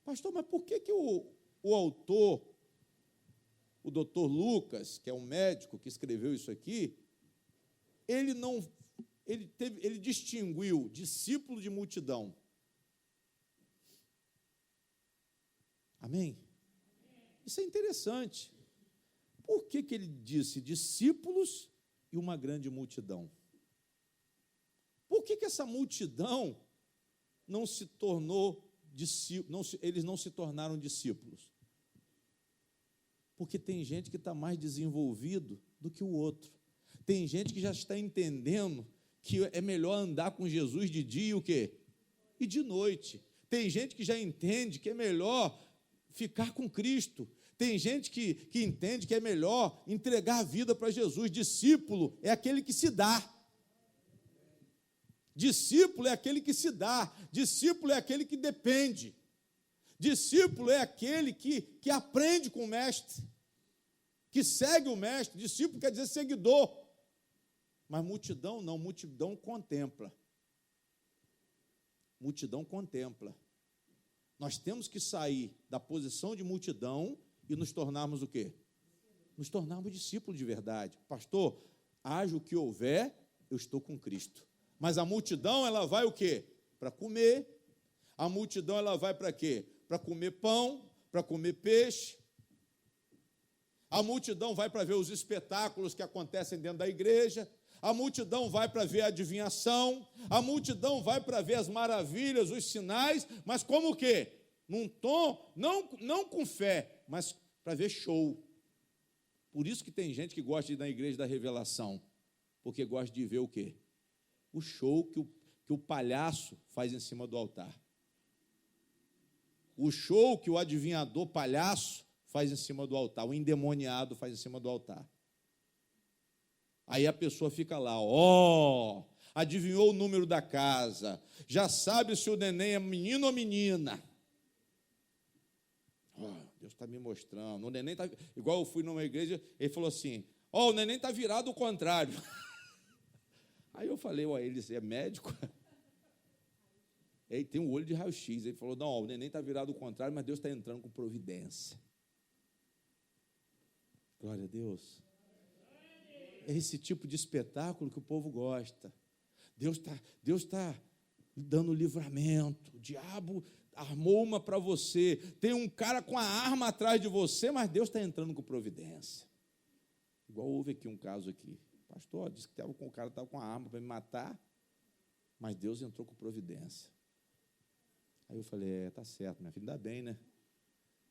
Pastor, mas por que o autor, o doutor Lucas, que é um médico que escreveu isso aqui, ele distinguiu discípulo de multidão? Amém? Isso é interessante. Por que ele disse discípulos e uma grande multidão? Por que essa multidão não se tornou discípulos, eles não se tornaram discípulos? Porque tem gente que está mais desenvolvido do que o outro. Tem gente que já está entendendo que é melhor andar com Jesus de dia e o quê? E de noite. Tem gente que já entende que é melhor ficar com Cristo. Tem gente que entende que é melhor entregar a vida para Jesus. Discípulo é aquele que se dá. Discípulo é aquele que se dá. Discípulo é aquele que depende. Discípulo é aquele que aprende com o mestre, que segue o mestre. Discípulo quer dizer seguidor. Mas multidão não, multidão contempla. Multidão contempla. Nós temos que sair da posição de multidão e nos tornarmos o quê? Nos tornarmos discípulos de verdade. Pastor, haja o que houver, eu estou com Cristo. Mas a multidão, ela vai o quê? Para comer. A multidão, ela vai para quê? Para comer pão, para comer peixe. A multidão vai para ver os espetáculos que acontecem dentro da igreja. A multidão vai para ver a adivinhação. A multidão vai para ver as maravilhas, os sinais. Mas como o quê? Num tom, não com fé, mas para ver show. Por isso que tem gente que gosta de ir na igreja da revelação. Porque gosta de ver o quê? O show que o palhaço faz em cima do altar. O show que o adivinhador palhaço faz em cima do altar. O endemoniado faz em cima do altar. Aí a pessoa fica lá, adivinhou o número da casa, já sabe se o neném é menino ou menina. Deus está me mostrando. O neném está. Igual eu fui numa igreja, ele falou assim: o neném está virado ao contrário. Aí eu falei, ele é médico? Ele tem um olho de raio-x. Ele falou, não, o neném está virado ao contrário, mas Deus está entrando com providência. Glória a Deus. É esse tipo de espetáculo que o povo gosta. Deus está dando livramento. O diabo armou uma para você. Tem um cara com a arma atrás de você, mas Deus está entrando com providência. Igual houve aqui um caso aqui. Pastor, disse que o cara estava com a arma para me matar, mas Deus entrou com providência. Aí eu falei, tá certo, minha filha, ainda bem, né?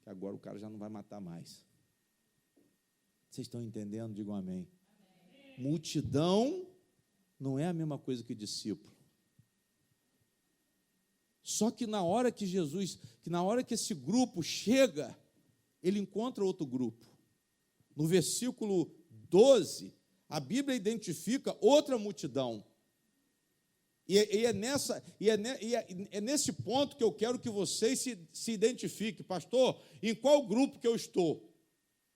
Que agora o cara já não vai matar mais. Vocês estão entendendo? Digam amém. Multidão não é a mesma coisa que discípulo. Só que na hora que esse grupo chega, ele encontra outro grupo. No versículo 12, a Bíblia identifica outra multidão. E é nesse ponto que eu quero que vocês se identifiquem. Pastor, em qual grupo que eu estou?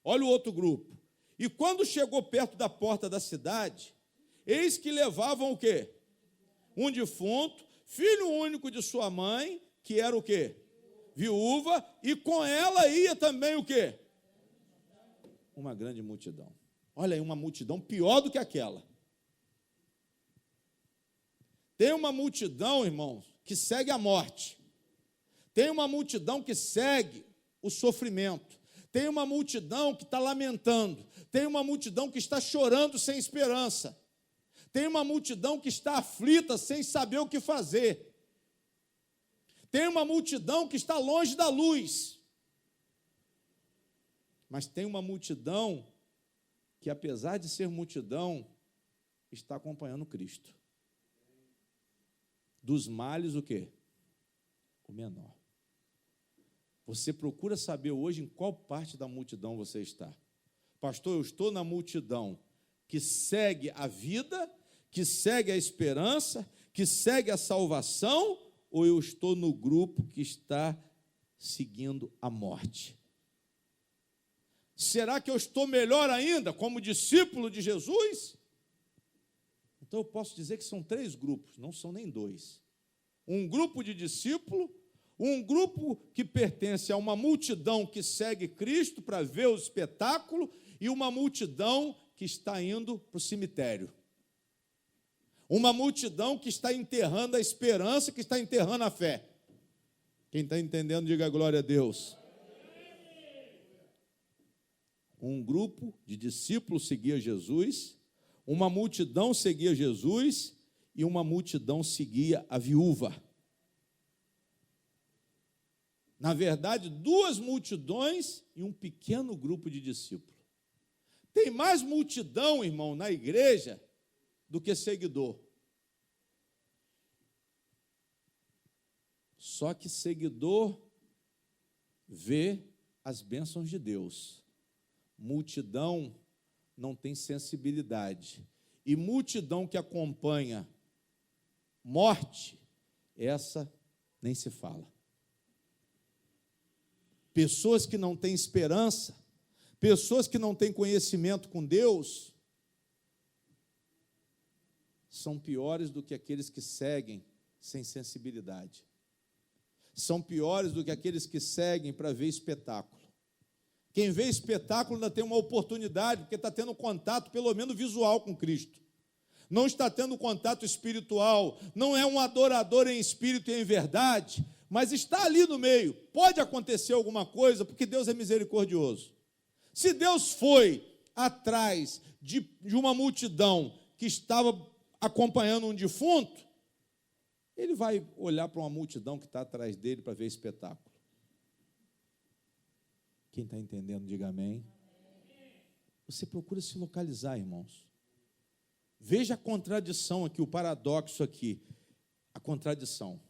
Olha o outro grupo. E quando chegou perto da porta da cidade, eis que levavam o quê? Um defunto, filho único de sua mãe, que era o quê? Viúva, e com ela ia também o quê? Uma grande multidão. Olha aí, uma multidão pior do que aquela. Tem uma multidão, irmãos, que segue a morte. Tem uma multidão que segue o sofrimento. Tem uma multidão que está lamentando. Tem uma multidão que está chorando sem esperança. Tem uma multidão que está aflita sem saber o que fazer. Tem uma multidão que está longe da luz. Mas tem uma multidão que, apesar de ser multidão, está acompanhando Cristo. Dos males, o quê? O menor. Você procura saber hoje em qual parte da multidão você está. Pastor, eu estou na multidão que segue a vida, que segue a esperança, que segue a salvação, ou eu estou no grupo que está seguindo a morte? Será que eu estou melhor ainda como discípulo de Jesus? Então eu posso dizer que são 3 grupos, não são nem 2. Um grupo de discípulo, um grupo que pertence a uma multidão que segue Cristo para ver o espetáculo e uma multidão que está indo para o cemitério. Uma multidão que está enterrando a esperança, que está enterrando a fé. Quem está entendendo, diga glória a Deus. Um grupo de discípulos seguia Jesus, uma multidão seguia Jesus e uma multidão seguia a viúva. Na verdade, 2 multidões e um pequeno grupo de discípulos. Tem mais multidão, irmão, na igreja do que seguidor. Só que seguidor vê as bênçãos de Deus. Multidão não tem sensibilidade. E multidão que acompanha morte, essa nem se fala. Pessoas que não têm esperança, pessoas que não têm conhecimento com Deus, são piores do que aqueles que seguem sem sensibilidade. São piores do que aqueles que seguem para ver espetáculo. Quem vê espetáculo ainda tem uma oportunidade, porque está tendo contato, pelo menos visual, com Cristo. Não está tendo contato espiritual, não é um adorador em espírito e em verdade, mas está ali no meio. Pode acontecer alguma coisa, porque Deus é misericordioso. Se Deus foi atrás de uma multidão que estava acompanhando um defunto, Ele vai olhar para uma multidão que está atrás dele para ver espetáculo. Quem está entendendo, diga amém. Você procura se localizar, irmãos. Veja a contradição aqui, o paradoxo aqui. A contradição.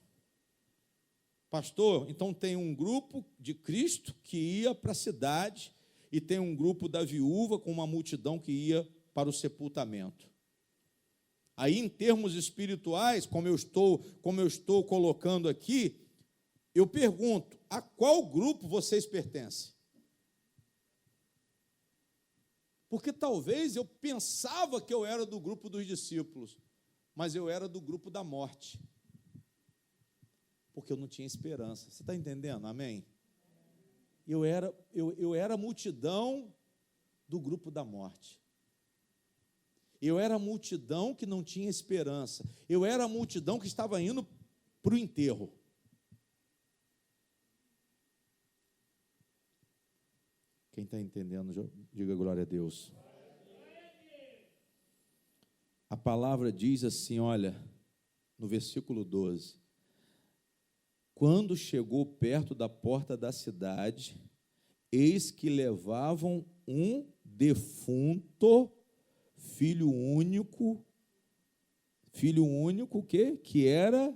Pastor, então tem um grupo de Cristo que ia para a cidade e tem um grupo da viúva com uma multidão que ia para o sepultamento. Aí, em termos espirituais, como eu estou colocando aqui, eu pergunto, a qual grupo vocês pertencem? Porque talvez eu pensava que eu era do grupo dos discípulos, mas eu era do grupo da morte. Porque eu não tinha esperança. Você está entendendo? Amém? Eu era a multidão do grupo da morte. Eu era a multidão que não tinha esperança. Eu era a multidão que estava indo para o enterro. Quem está entendendo, diga glória a Deus. A palavra diz assim, olha, no versículo 12. Quando chegou perto da porta da cidade, eis que levavam um defunto, filho único, o quê? Que era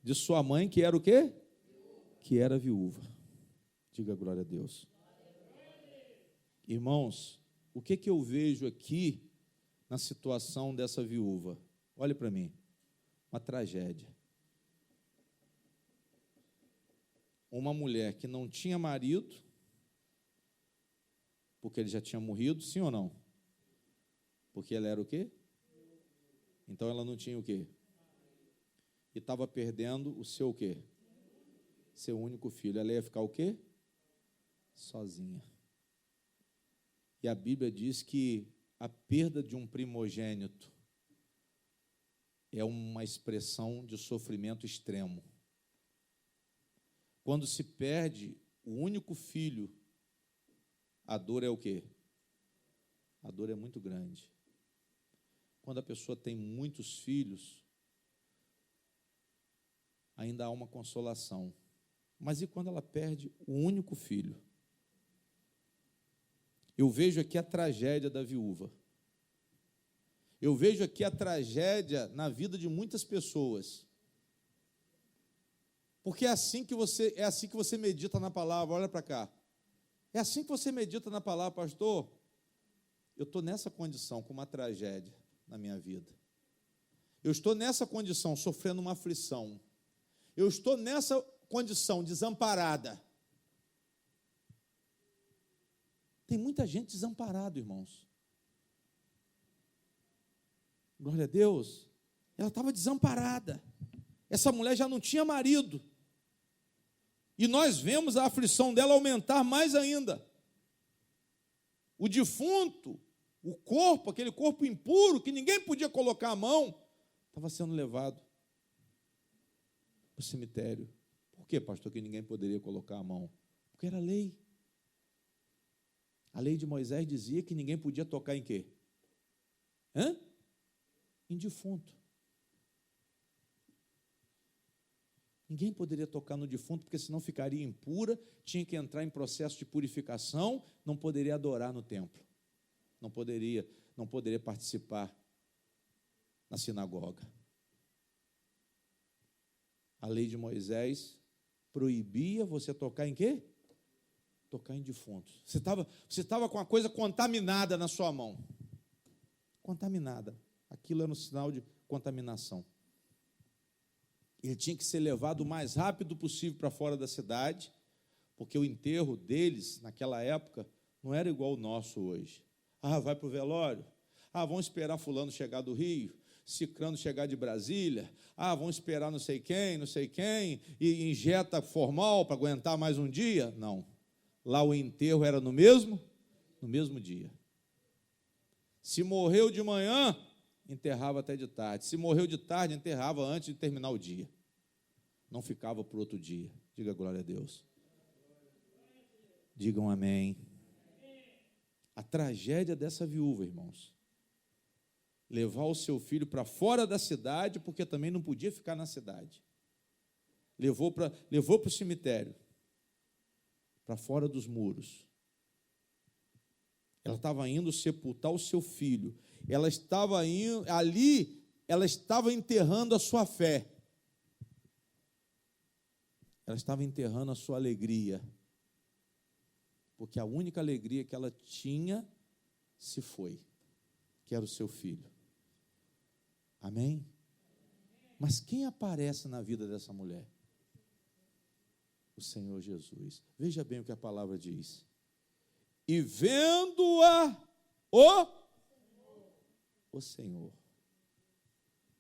de sua mãe, que era o quê? Que era viúva. Diga glória a Deus. Irmãos, o que eu vejo aqui na situação dessa viúva? Olhe para mim, uma tragédia. Uma mulher que não tinha marido, porque ele já tinha morrido, sim ou não? Porque ela era o quê? Então ela não tinha o quê? E estava perdendo o seu o quê? Seu único filho. Ela ia ficar o quê? Sozinha. E a Bíblia diz que a perda de um primogênito é uma expressão de sofrimento extremo. Quando se perde o único filho, a dor é o quê? A dor é muito grande. Quando a pessoa tem muitos filhos, ainda há uma consolação. Mas e quando ela perde o único filho? Eu vejo aqui a tragédia da viúva. Eu vejo aqui a tragédia na vida de muitas pessoas. Porque é assim que você medita na palavra. Olha para cá. É assim que você medita na palavra, pastor. Eu estou nessa condição, com uma tragédia na minha vida. Eu estou nessa condição, sofrendo uma aflição. eu estou nessa condição, desamparada. Tem muita gente desamparada, irmãos. Glória a Deus. Ela estava desamparada. Essa mulher já não tinha marido. E nós vemos a aflição dela aumentar mais ainda. O defunto, o corpo, aquele corpo impuro, que ninguém podia colocar a mão, estava sendo levado para o cemitério. Por que, pastor, que ninguém poderia colocar a mão? Porque era lei. A lei de Moisés dizia que ninguém podia tocar em quê? Em defunto. Ninguém poderia tocar no defunto, porque senão ficaria impura, tinha que entrar em processo de purificação, não poderia adorar no templo. Não poderia participar na sinagoga. A lei de Moisés proibia você tocar em quê? Tocar em defuntos. Você estava com a coisa contaminada na sua mão. Contaminada. Aquilo era um sinal de contaminação. Ele tinha que ser levado o mais rápido possível para fora da cidade, porque o enterro deles, naquela época, não era igual o nosso hoje. Vai para o velório. Vamos esperar fulano chegar do Rio, cicrano chegar de Brasília. Vamos esperar não sei quem, e injeta formal para aguentar mais um dia. Não. Lá o enterro era no mesmo dia. Se morreu de manhã, enterrava até de tarde. Se morreu de tarde, enterrava antes de terminar o dia. Não ficava para o outro dia. Diga glória a Deus. Digam amém. A tragédia dessa viúva, irmãos. Levar o seu filho para fora da cidade, porque também não podia ficar na cidade. Levou para o cemitério. Para fora dos muros. Ela estava indo sepultar o seu filho. Ela estava indo, ali, ela estava enterrando a sua fé. Ela estava enterrando a sua alegria. Porque a única alegria que ela tinha se foi, que era o seu filho. Amém? Mas quem aparece na vida dessa mulher? O Senhor Jesus. Veja bem o que a palavra diz. E vendo-a o Senhor.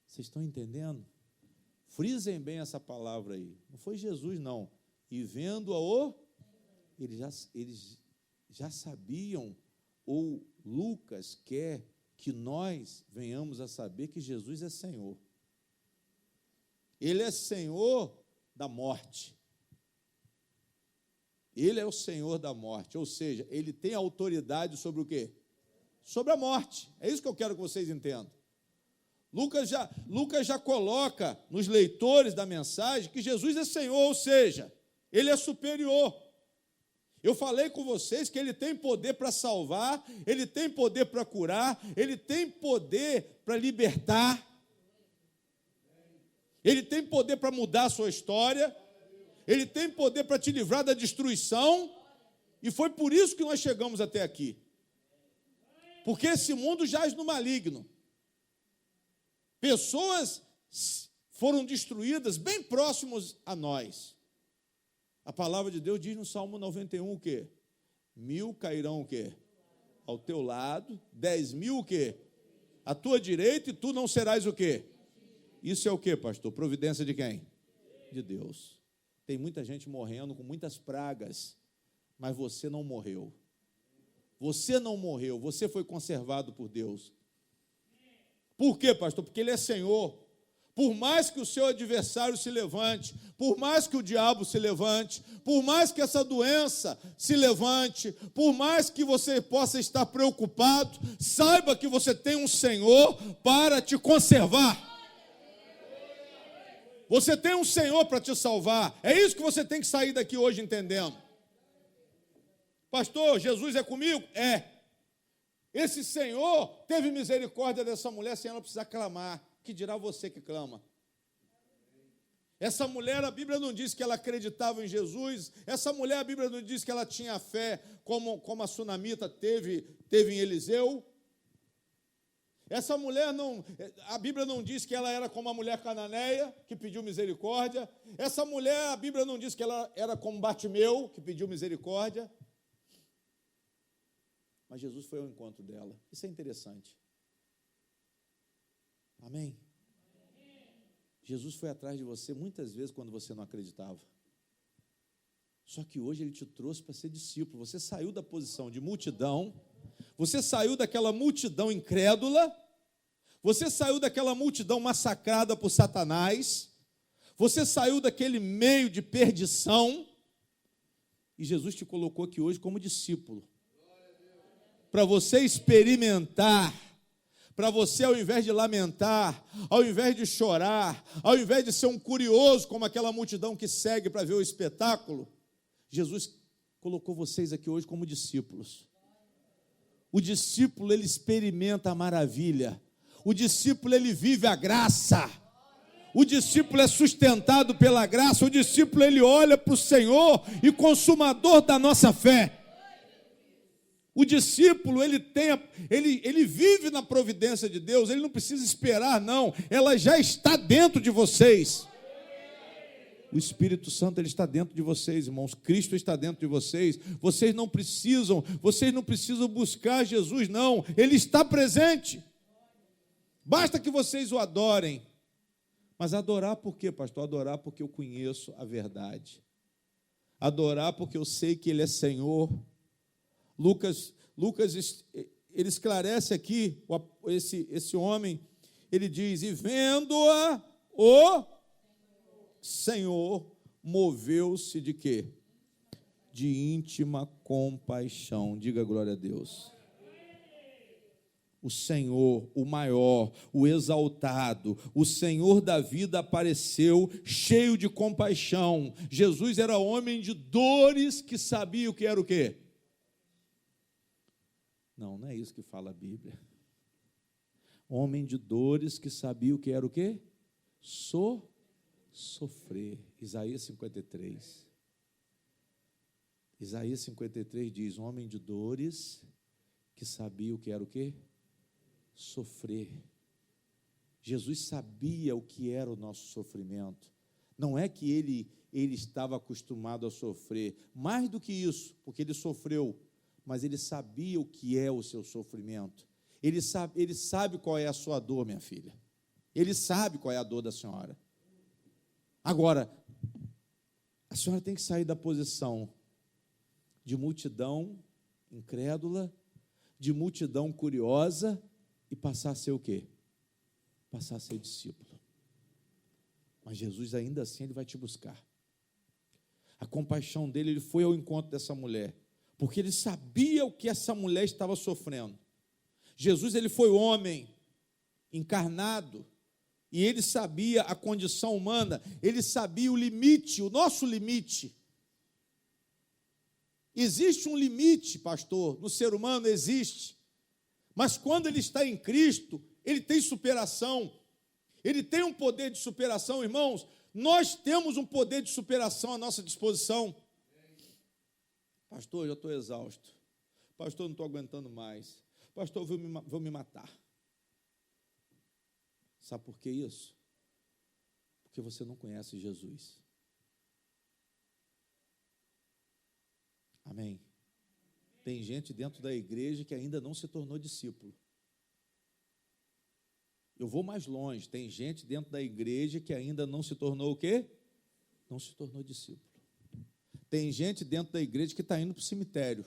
Vocês estão entendendo? Frisem bem essa palavra aí. Não foi Jesus, não. E vendo-a eles já sabiam, ou Lucas quer que nós venhamos a saber que Jesus é Senhor. Ele é Senhor da morte. Ele é o Senhor da morte, ou seja, Ele tem autoridade sobre o quê? Sobre a morte. É isso que eu quero que vocês entendam. Lucas já coloca nos leitores da mensagem que Jesus é Senhor, ou seja, Ele é superior. Eu falei com vocês que Ele tem poder para salvar, Ele tem poder para curar, Ele tem poder para libertar, Ele tem poder para mudar a sua história, Ele tem poder para te livrar da destruição, e foi por isso que nós chegamos até aqui. Porque esse mundo jaz no maligno. Pessoas foram destruídas bem próximos a nós. A palavra de Deus diz no Salmo 91 o quê? 1000 cairão o quê? Ao teu lado, 10.000 o quê? À tua direita, e tu não serás o quê? Isso é o quê, pastor? Providência de quem? De Deus. Tem muita gente morrendo com muitas pragas, mas você não morreu. Você não morreu, você foi conservado por Deus. Por quê, pastor? Porque Ele é Senhor. Por mais que o seu adversário se levante, por mais que o diabo se levante, por mais que essa doença se levante, por mais que você possa estar preocupado, saiba que você tem um Senhor para te conservar. Você tem um Senhor para te salvar. É isso que você tem que sair daqui hoje entendendo. Pastor, Jesus é comigo? É. Esse Senhor teve misericórdia dessa mulher sem ela precisar clamar. Que dirá você que clama? Essa mulher, a Bíblia não diz que ela acreditava em Jesus. Essa mulher, a Bíblia não diz que ela tinha fé como a sunamita teve em Eliseu. Essa mulher não, a Bíblia não diz que ela era como a mulher cananeia, que pediu misericórdia. Essa mulher, a Bíblia não diz que ela era como Bartimeu, que pediu misericórdia. Mas Jesus foi ao encontro dela. Isso é interessante. Amém? Jesus foi atrás de você muitas vezes quando você não acreditava. Só que hoje Ele te trouxe para ser discípulo. Você saiu da posição de multidão, você saiu daquela multidão incrédula, você saiu daquela multidão massacrada por Satanás, você saiu daquele meio de perdição, e Jesus te colocou aqui hoje como discípulo, para você experimentar, para você, ao invés de lamentar, ao invés de chorar, ao invés de ser um curioso, como aquela multidão que segue para ver o espetáculo, Jesus colocou vocês aqui hoje como discípulos. O discípulo, ele experimenta a maravilha. O discípulo, ele vive a graça. O discípulo é sustentado pela graça. O discípulo, ele olha para o Senhor e consumador da nossa fé. O discípulo, ele vive na providência de Deus. Ele não precisa esperar, não. Ela já está dentro de vocês. O Espírito Santo, ele está dentro de vocês, irmãos. Cristo está dentro de vocês. Vocês não precisam buscar Jesus, não. Ele está presente. Basta que vocês o adorem. Mas adorar por quê, pastor? Adorar porque eu conheço a verdade. Adorar porque eu sei que Ele é Senhor. Lucas, ele esclarece aqui, esse homem, ele diz, e vendo-a, o Senhor moveu-se de quê? De íntima compaixão. Diga glória a Deus. O Senhor, o maior, o exaltado, o Senhor da vida apareceu cheio de compaixão. Jesus era homem de dores que sabia o que era o quê? Não é isso que fala a Bíblia. Homem de dores que sabia o que era o quê? Sofrer. Isaías 53. Isaías 53 diz, homem de dores que sabia o que era o quê? Sofrer. Jesus sabia o que era o nosso sofrimento. Não é que ele estava acostumado a sofrer. Mais do que isso, porque ele sofreu, mas ele sabia o que é o seu sofrimento. Ele sabe qual é a sua dor, minha filha. Ele sabe qual é a dor da senhora. Agora, a senhora tem que sair da posição de multidão incrédula, de multidão curiosa, e passar a ser o quê? Passar a ser discípulo. Mas Jesus, ainda assim, Ele vai te buscar. A compaixão dele, Ele foi ao encontro dessa mulher, porque Ele sabia o que essa mulher estava sofrendo. Jesus, Ele foi homem, encarnado, e Ele sabia a condição humana, Ele sabia o limite, o nosso limite. Existe um limite, pastor, no ser humano existe, mas quando ele está em Cristo, ele tem superação, ele tem um poder de superação, irmãos. Nós temos um poder de superação à nossa disposição. Pastor, eu já estou exausto. Pastor, não estou aguentando mais. Pastor, vou me matar. Sabe por que isso? Porque você não conhece Jesus. Amém? Tem gente dentro da igreja que ainda não se tornou discípulo. Eu vou mais longe. Tem gente dentro da igreja que ainda não se tornou o quê? Não se tornou discípulo. Tem gente dentro da igreja que está indo para o cemitério.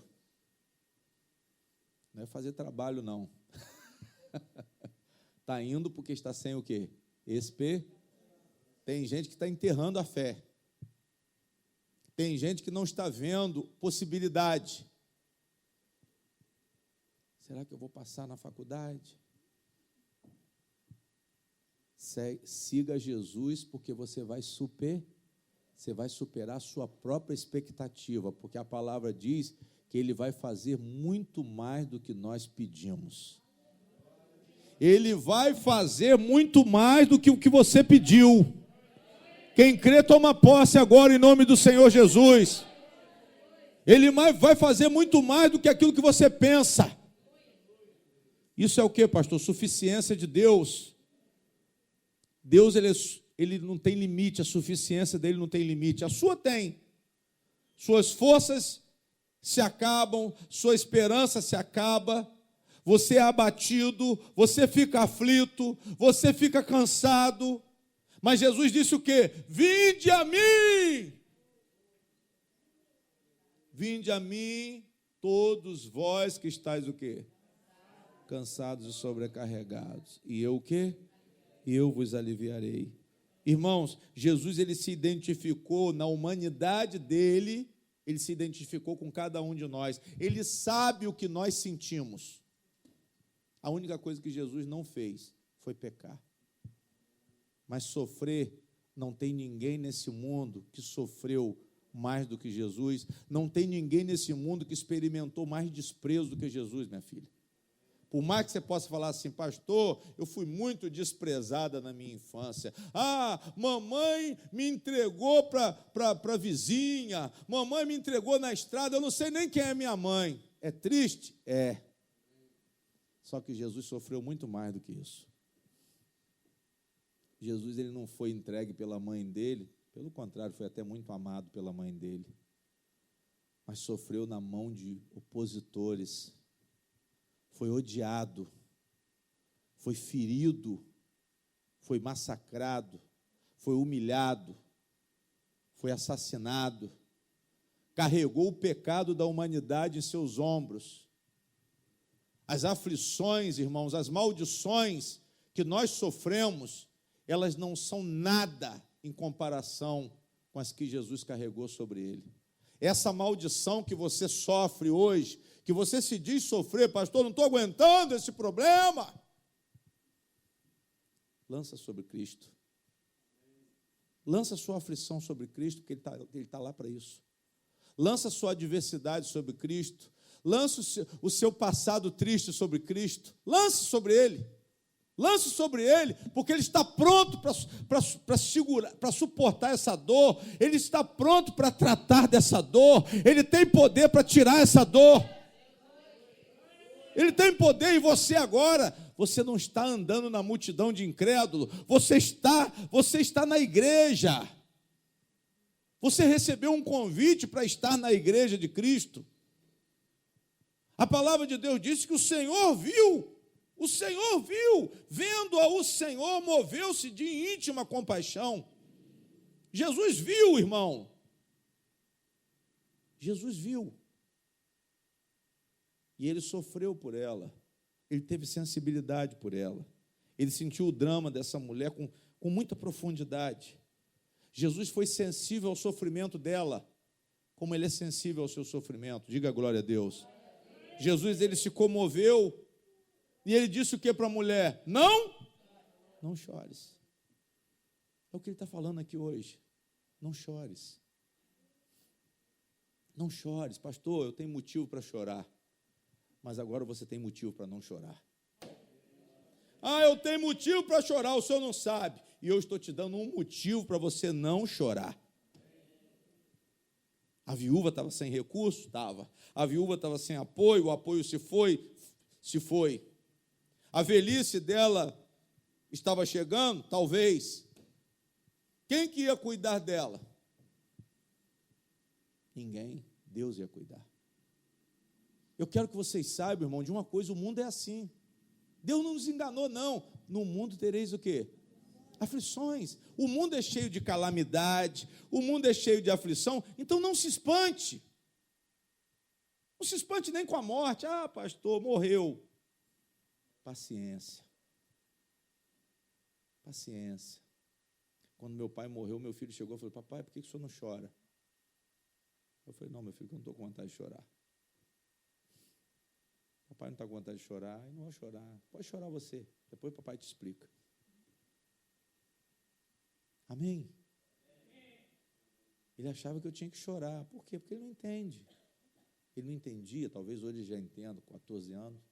Não é fazer trabalho, não. Está indo porque está sem o quê? Tem gente que está enterrando a fé. Tem gente que não está vendo possibilidade. Será que eu vou passar na faculdade? Siga Jesus, porque você vai superar a sua própria expectativa, porque a palavra diz que Ele vai fazer muito mais do que nós pedimos. Ele vai fazer muito mais do que o que você pediu. Quem crê, toma posse agora em nome do Senhor Jesus. Ele vai fazer muito mais do que aquilo que você pensa. Isso é o que, pastor? Suficiência de Deus. Deus, ele não tem limite, a suficiência dele não tem limite. A sua tem. Suas forças se acabam, sua esperança se acaba, você é abatido, você fica aflito, você fica cansado. Mas Jesus disse o quê? Vinde a mim! Vinde a mim, todos vós que estáis o quê? Cansados e sobrecarregados. E eu o quê? Eu vos aliviarei. Irmãos, Jesus, ele se identificou na humanidade dele, ele se identificou com cada um de nós. Ele sabe o que nós sentimos. A única coisa que Jesus não fez foi pecar. Mas sofrer, não tem ninguém nesse mundo que sofreu mais do que Jesus. Não tem ninguém nesse mundo que experimentou mais desprezo do que Jesus, minha filha. Por mais que você possa falar assim, pastor, eu fui muito desprezada na minha infância. Ah, mamãe me entregou para a vizinha, mamãe me entregou na estrada, eu não sei nem quem é minha mãe. É triste? É. Só que Jesus sofreu muito mais do que isso. Jesus, ele não foi entregue pela mãe dele, pelo contrário, foi até muito amado pela mãe dele, mas sofreu na mão de opositores, foi odiado, foi ferido, foi massacrado, foi humilhado, foi assassinado, carregou o pecado da humanidade em seus ombros. As aflições, irmãos, as maldições que nós sofremos, elas não são nada em comparação com as que Jesus carregou sobre ele. Essa maldição que você sofre hoje, que você se diz sofrer, pastor, não estou aguentando esse problema, lança sobre Cristo. Lança sua aflição sobre Cristo, porque Ele está lá para isso. Lança sua adversidade sobre Cristo. Lance o seu passado triste sobre Cristo. Lance sobre Ele. Lance sobre Ele, porque Ele está pronto para segurar, para suportar essa dor. Ele está pronto para tratar dessa dor. Ele tem poder para tirar essa dor. Ele tem poder em você agora. Você não está andando na multidão de incrédulos. Você está na igreja. Você recebeu um convite para estar na igreja de Cristo. A palavra de Deus diz que o Senhor viu. O Senhor viu. Vendo-a, o Senhor moveu-se de íntima compaixão. Jesus viu, irmão. Jesus viu. E ele sofreu por ela, ele teve sensibilidade por ela, ele sentiu o drama dessa mulher com muita profundidade. Jesus foi sensível ao sofrimento dela, como ele é sensível ao seu sofrimento. Diga glória a Deus. Jesus, ele se comoveu, e ele disse o que para a mulher? Não chores. É o que ele está falando aqui hoje. Não chores. Não chores, pastor, eu tenho motivo para chorar. Mas agora você tem motivo para não chorar. Ah, eu tenho motivo para chorar, o senhor não sabe. E eu estou te dando um motivo para você não chorar. A viúva estava sem recurso? Estava. A viúva estava sem apoio, o apoio se foi. A velhice dela estava chegando? Talvez. Quem que ia cuidar dela? Ninguém. Deus ia cuidar. Eu quero que vocês saibam, irmão, de uma coisa: o mundo é assim. Deus não nos enganou, não. No mundo tereis o quê? Aflições. O mundo é cheio de calamidade, o mundo é cheio de aflição, então não se espante. Não se espante nem com a morte. Ah, pastor, morreu. Paciência. Paciência. Quando meu pai morreu, meu filho chegou e falou: papai, por que o senhor não chora? Eu falei: não, meu filho, eu não estou com vontade de chorar. Papai não está com vontade de chorar, eu não vou chorar. Pode chorar você, depois o papai te explica. Amém? Ele achava que eu tinha que chorar. Por quê? Porque ele não entende. Ele não entendia, talvez hoje ele já entenda, com 14 anos.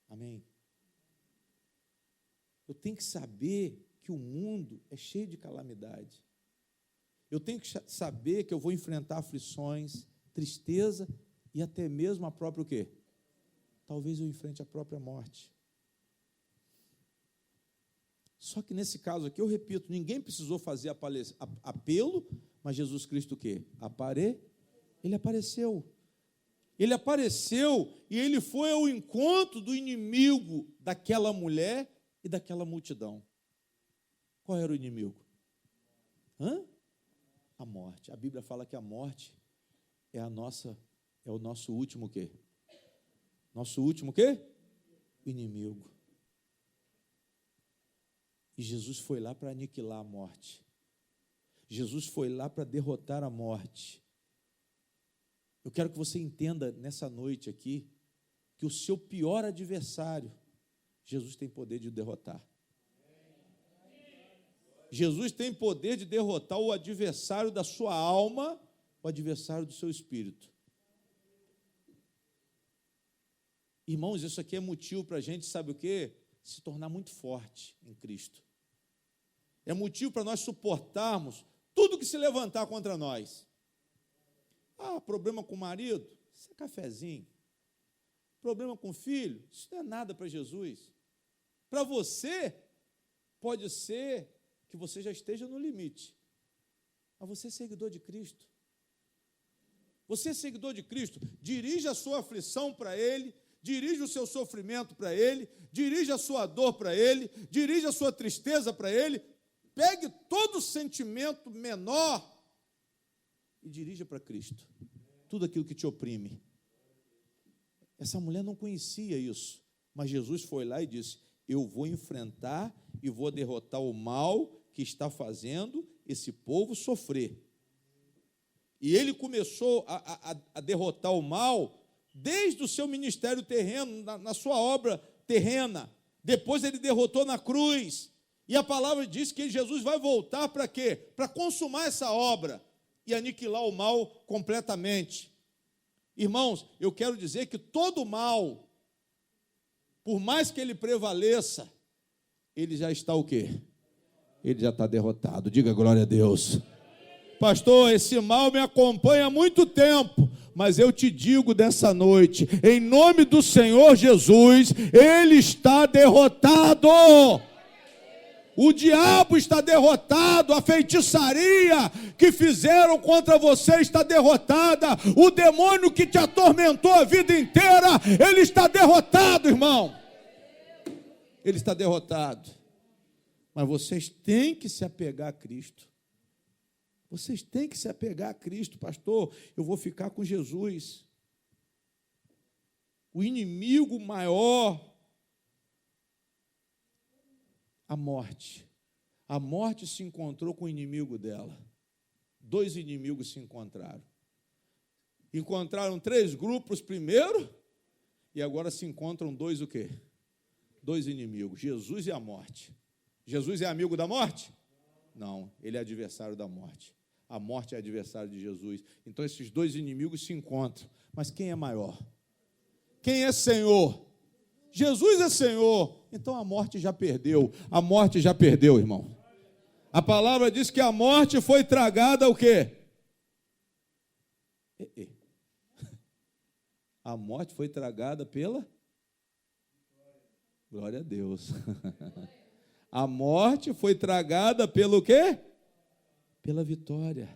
Amém? Eu tenho que saber que o mundo é cheio de calamidade. Eu tenho que saber que eu vou enfrentar aflições, tristeza e até mesmo a própria o quê? talvez eu enfrente a própria morte. Só que nesse caso aqui, eu repito, ninguém precisou fazer apelo, mas Jesus Cristo o quê? Ele apareceu. Ele apareceu e ele foi ao encontro do inimigo daquela mulher e daquela multidão. Qual era o inimigo? A morte. A Bíblia fala que a morte é o nosso último quê? Nosso último quê? Inimigo. E Jesus foi lá para aniquilar a morte. Jesus foi lá para derrotar a morte. Eu quero que você entenda nessa noite aqui que o seu pior adversário, Jesus tem poder de derrotar. Jesus tem poder de derrotar o adversário da sua alma, o adversário do seu espírito. Irmãos, isso aqui é motivo para a gente, sabe o quê? Se tornar muito forte em Cristo. É motivo para nós suportarmos tudo que se levantar contra nós. Problema com o marido? Isso é cafezinho. Problema com o filho? Isso não é nada para Jesus. Para você, pode ser que você já esteja no limite. Mas você é seguidor de Cristo. Você é seguidor de Cristo. Dirige a sua aflição para Ele, dirige o seu sofrimento para Ele, dirige a sua dor para Ele, dirige a sua tristeza para Ele. Pegue todo o sentimento menor e dirija para Cristo. Tudo aquilo que te oprime. Essa mulher não conhecia isso, mas Jesus foi lá e disse: eu vou enfrentar e vou derrotar o mal que está fazendo esse povo sofrer. E ele começou a derrotar o mal desde o seu ministério terreno, na sua obra terrena. Depois ele derrotou na cruz. E a palavra diz que Jesus vai voltar para quê? Para consumar essa obra e aniquilar o mal completamente. Irmãos, eu quero dizer que todo mal, por mais que ele prevaleça, ele já está o quê? Ele já está derrotado. Diga glória a Deus. Pastor, esse mal me acompanha há muito tempo, mas eu te digo dessa noite, em nome do Senhor Jesus, ele está derrotado. O diabo está derrotado, a feitiçaria que fizeram contra você está derrotada, o demônio que te atormentou a vida inteira, ele está derrotado, irmão. Ele está derrotado. Mas vocês têm que se apegar a Cristo. Vocês têm que se apegar a Cristo, pastor. Eu vou ficar com Jesus. O inimigo maior, a morte. A morte se encontrou com o inimigo dela. 2 inimigos se encontraram. Encontraram 3 grupos primeiro, e agora se encontram 2 o quê? 2 inimigos, Jesus e a morte. Jesus é amigo da morte? Não, ele é adversário da morte. A morte é adversário de Jesus. Então esses 2 inimigos se encontram. Mas quem é maior? Quem é Senhor? Jesus é Senhor. Então a morte já perdeu. A morte já perdeu, irmão. A palavra diz que a morte foi tragada o quê? A morte foi tragada pela? Glória a Deus. A morte foi tragada pelo quê? Pela vitória.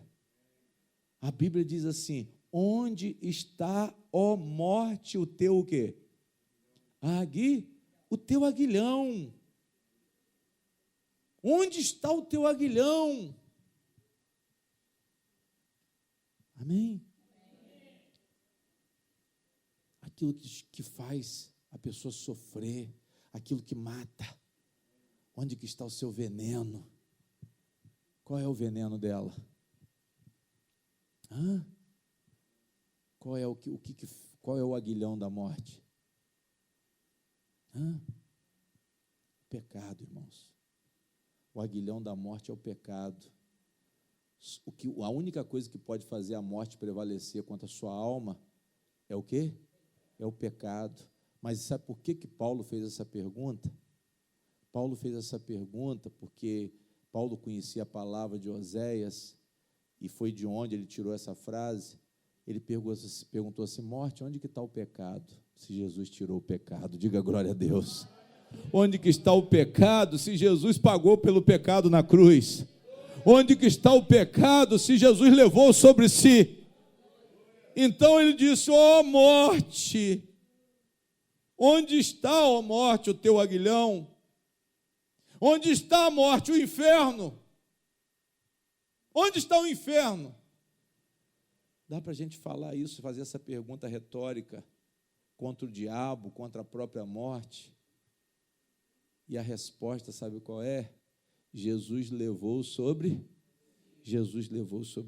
A Bíblia diz assim: onde está, ó morte, o teu o quê? O teu aguilhão. Onde está o teu aguilhão? Amém? Aquilo que faz a pessoa sofrer, aquilo que mata. Onde que está o seu veneno? Qual é o veneno dela? Qual é o aguilhão da morte? Pecado, irmãos. O aguilhão da morte é o pecado. A única coisa que pode fazer a morte prevalecer contra a sua alma é o quê? É o pecado. Mas sabe por que Paulo fez essa pergunta? Paulo fez essa pergunta porque Paulo conhecia a palavra de Oséias e foi de onde ele tirou essa frase. Ele perguntou assim: morte, onde que está o pecado? Se Jesus tirou o pecado, diga glória a Deus. Onde que está o pecado, se Jesus pagou pelo pecado na cruz? Onde que está o pecado, se Jesus levou sobre si? Então ele disse: ó morte, onde está, ó morte, o teu aguilhão? Onde está a morte, o inferno? Onde está o inferno? Dá para a gente falar isso, fazer essa pergunta retórica contra o diabo, contra a própria morte? E a resposta, sabe qual é? Jesus levou sobre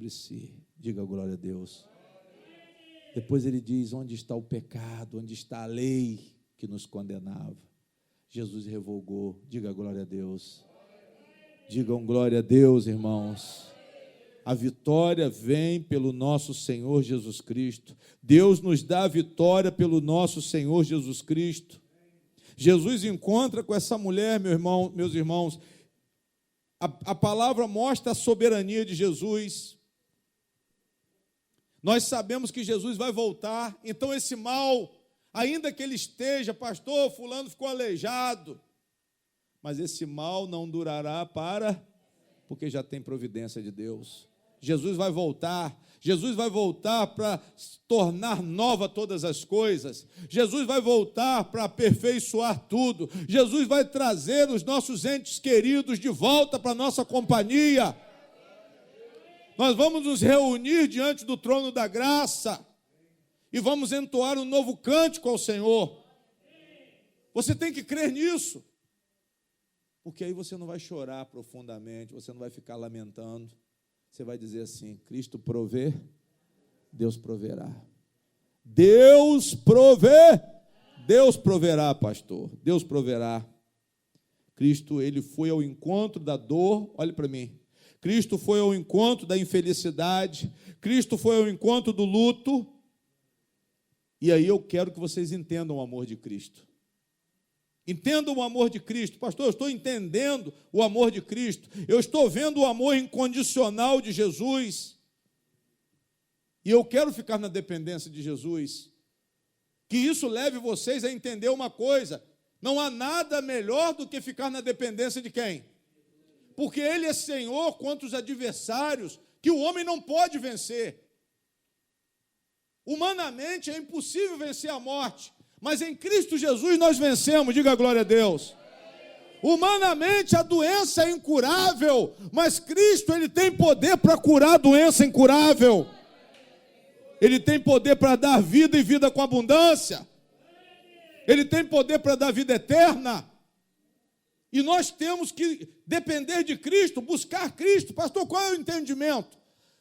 si. Diga glória a Deus. Depois ele diz: onde está o pecado? Onde está a lei que nos condenava? Jesus revogou. Diga glória a Deus. Digam glória a Deus, irmãos. A vitória vem pelo nosso Senhor Jesus Cristo. Deus nos dá a vitória pelo nosso Senhor Jesus Cristo. Jesus encontra com essa mulher, meus irmãos. A palavra mostra a soberania de Jesus. Nós sabemos que Jesus vai voltar, então esse mal, ainda que ele esteja, pastor, fulano ficou aleijado, mas esse mal não durará porque já tem providência de Deus. Jesus vai voltar para tornar nova todas as coisas. Jesus vai voltar para aperfeiçoar tudo. Jesus vai trazer os nossos entes queridos de volta para a nossa companhia. Nós vamos nos reunir diante do trono da graça e vamos entoar um novo cântico ao Senhor. Você tem que crer nisso, porque aí você não vai chorar profundamente, você não vai ficar lamentando. Você vai dizer assim: Cristo provê, Deus proverá. Deus proverá, pastor. Deus proverá. Cristo, ele foi ao encontro da dor, olhe para mim. Cristo foi ao encontro da infelicidade. Cristo foi ao encontro do luto. E aí eu quero que vocês entendam o amor de Cristo. Entendam o amor de Cristo. Pastor, eu estou entendendo o amor de Cristo. Eu estou vendo o amor incondicional de Jesus. E eu quero ficar na dependência de Jesus. Que isso leve vocês a entender uma coisa: não há nada melhor do que ficar na dependência de quem? Porque Ele é Senhor contra os adversários que o homem não pode vencer. Humanamente é impossível vencer a morte, mas em Cristo Jesus nós vencemos, diga glória a Deus. Humanamente a doença é incurável, mas Cristo, Ele tem poder para curar a doença incurável. Ele tem poder para dar vida e vida com abundância. Ele tem poder para dar vida eterna. E nós temos que depender de Cristo, buscar Cristo. Pastor, qual é o entendimento?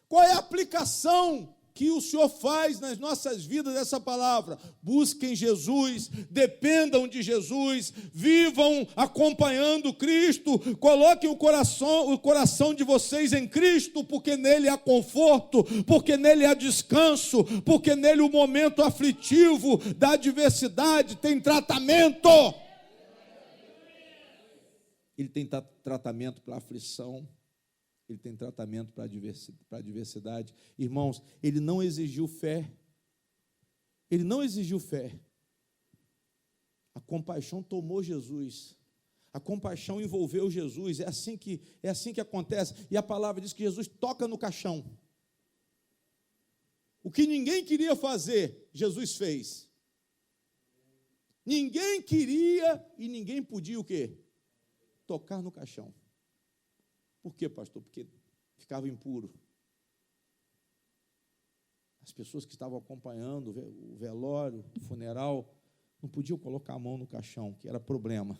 Qual é a aplicação que o Senhor faz nas nossas vidas dessa palavra? Busquem Jesus, dependam de Jesus, vivam acompanhando Cristo, coloquem o coração de vocês em Cristo, porque nele há conforto, porque nele há descanso, porque nele o momento aflitivo da adversidade tem tratamento. Ele tem tratamento para a aflição. Ele tem tratamento para a adversidade. Irmãos, ele não exigiu fé. Ele não exigiu fé. A compaixão tomou Jesus. A compaixão envolveu Jesus. É assim que acontece. E a palavra diz que Jesus toca no caixão. O que ninguém queria fazer, Jesus fez. Ninguém queria e ninguém podia o quê? Tocar no caixão. Por quê, pastor? Porque ficava impuro. As pessoas que estavam acompanhando o velório, o funeral, não podiam colocar a mão no caixão, que era problema.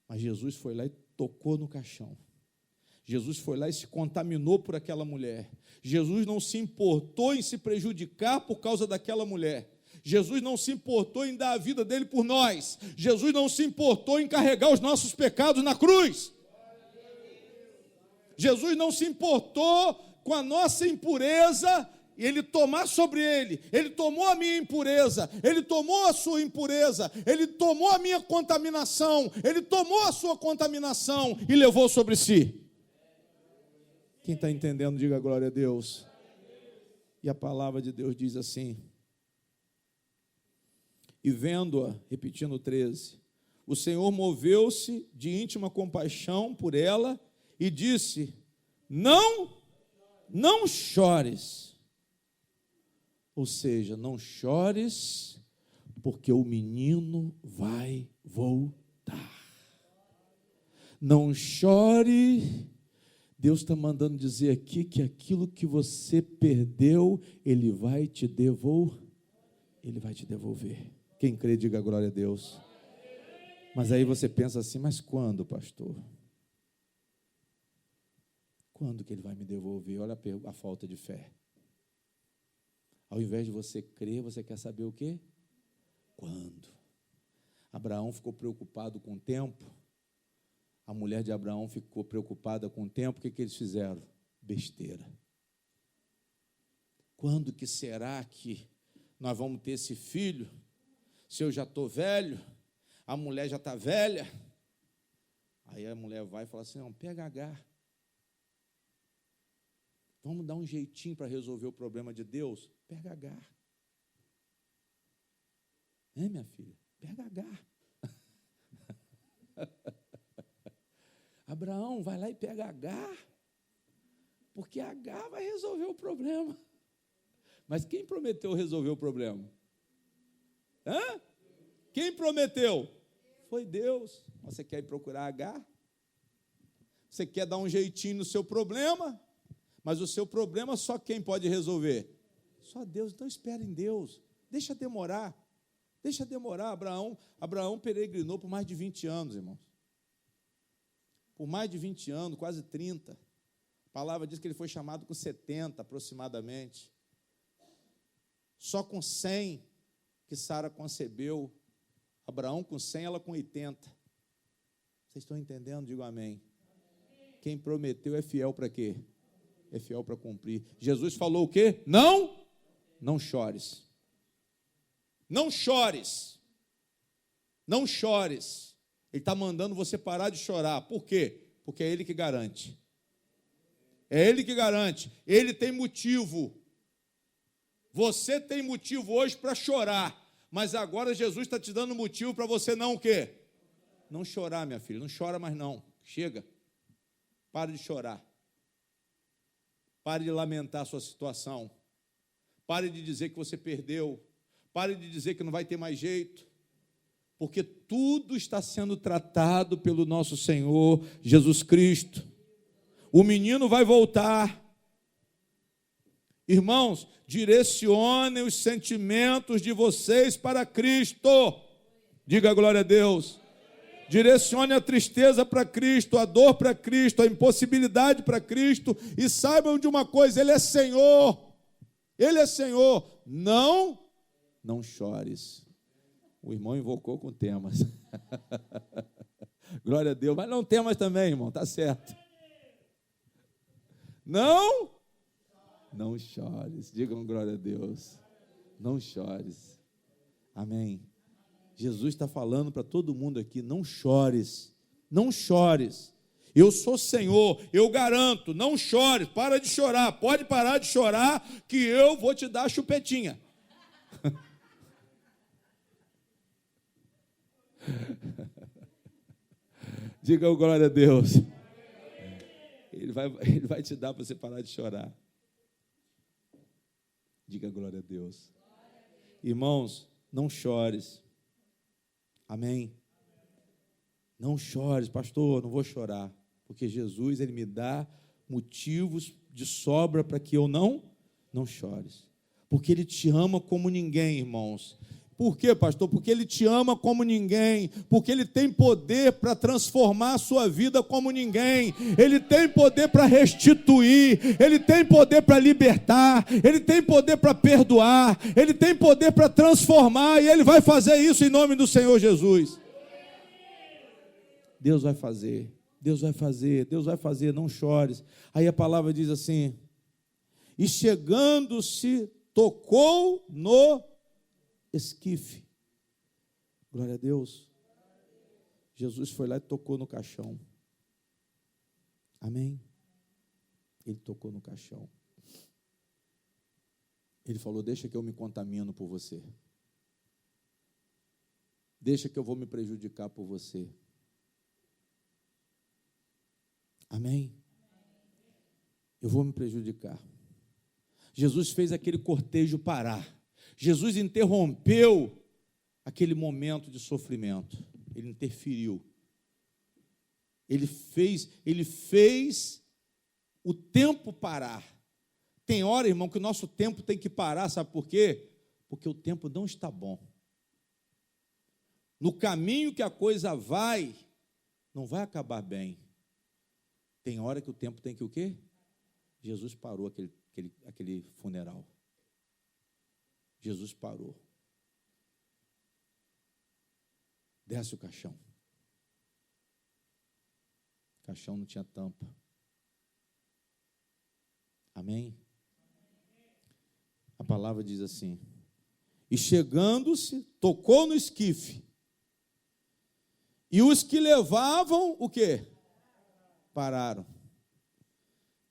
Mas Jesus foi lá e tocou no caixão. Jesus foi lá e se contaminou por aquela mulher. Jesus não se importou em se prejudicar por causa daquela mulher. Jesus não se importou em dar a vida dele por nós. Jesus não se importou em carregar os nossos pecados na cruz. Jesus não se importou com a nossa impureza e Ele tomar sobre Ele. Ele tomou a minha impureza, Ele tomou a sua impureza, Ele tomou a minha contaminação, Ele tomou a sua contaminação e levou sobre si. Quem está entendendo, diga glória a Deus. E a palavra de Deus diz assim: e vendo-a, repetindo o 13, o Senhor moveu-se de íntima compaixão por ela e disse: não chores. Ou seja, não chores, porque o menino vai voltar. Não chore. Deus está mandando dizer aqui que aquilo que você perdeu, Ele vai te devolver. Ele vai te devolver. Quem crê, diga glória a Deus. Mas aí você pensa assim: mas quando, pastor? Quando que Ele vai me devolver? Olha a falta de fé. Ao invés de você crer, você quer saber o quê? Quando? Abraão ficou preocupado com o tempo. A mulher de Abraão ficou preocupada com o tempo. O que eles fizeram? Besteira. Quando que será que nós vamos ter esse filho? Se eu já estou velho, a mulher já está velha. Aí a mulher vai e fala assim: não, pega Agar. Vamos dar um jeitinho para resolver o problema de Deus? Pega Agar. Minha filha? Pega Agar. Abraão, vai lá e pega Agar, porque Agar vai resolver o problema. Mas quem prometeu resolver o problema? Quem prometeu? Foi Deus. Você quer ir procurar Agar? Você quer dar um jeitinho no seu problema? Mas o seu problema só quem pode resolver? Só Deus. Então espera em Deus. Deixa demorar. Deixa demorar. Abraão peregrinou por mais de 20 anos, irmãos. Por mais de 20 anos, quase 30. A palavra diz que ele foi chamado com 70 aproximadamente. Só com 100 que Sara concebeu. Abraão com 100, ela com 80. Vocês estão entendendo? Digo amém. Quem prometeu é fiel para quê? É fiel para cumprir. Jesus falou o quê? Não chores. Não chores. Não chores. Ele está mandando você parar de chorar. Por quê? Porque é Ele que garante. É Ele que garante. Ele tem motivo. Você tem motivo hoje para chorar. Mas agora Jesus está te dando motivo para você não o quê? Não chorar, minha filha. Não chora mais não. Chega. Pare de chorar. Pare de lamentar a sua situação. Pare de dizer que você perdeu. Pare de dizer que não vai ter mais jeito. Porque tudo está sendo tratado pelo nosso Senhor Jesus Cristo. O menino vai voltar. Irmãos, direcionem os sentimentos de vocês para Cristo. Diga glória a Deus. Direcione a tristeza para Cristo, a dor para Cristo, a impossibilidade para Cristo. E saibam de uma coisa: Ele é Senhor. Ele é Senhor. Não chores. O irmão invocou com temas. Glória a Deus. Mas não temas também, irmão, está certo. Não chores. Digam glória a Deus. Não chores. Amém. Jesus está falando para todo mundo aqui: não chores. Não chores. Eu sou Senhor, eu garanto. Não chores. Para de chorar. Pode parar de chorar, que eu vou te dar a chupetinha. Diga glória a Deus. Ele vai te dar para você parar de chorar. Diga glória a Deus. Irmãos, não chores. Amém. Não chores, pastor, não vou chorar. Porque Jesus, Ele me dá motivos de sobra para que eu não chores. Porque Ele te ama como ninguém, irmãos. Por quê, pastor? Porque Ele te ama como ninguém, porque Ele tem poder para transformar a sua vida como ninguém, Ele tem poder para restituir, Ele tem poder para libertar, Ele tem poder para perdoar, Ele tem poder para transformar, e Ele vai fazer isso em nome do Senhor Jesus. Deus vai fazer, Deus vai fazer, Deus vai fazer, não chores. Aí a palavra diz assim: e chegando-se, tocou no esquife. Glória a Deus. Jesus foi lá e tocou no caixão. Amém? Ele tocou no caixão. Ele falou: deixa que eu me contamino por você. Deixa que eu vou me prejudicar por você. Amém? Eu vou me prejudicar. Jesus fez aquele cortejo parar. Jesus interrompeu aquele momento de sofrimento. Ele interferiu. Ele fez o tempo parar. Tem hora, irmão, que o nosso tempo tem que parar, sabe por quê? Porque o tempo não está bom. No caminho que a coisa vai, não vai acabar bem. Tem hora que o tempo tem que o quê? Jesus parou aquele funeral. Jesus parou. Desce o caixão. O caixão não tinha tampa. Amém? A palavra diz assim: e chegando-se, tocou no esquife. E os que levavam, o quê? Pararam.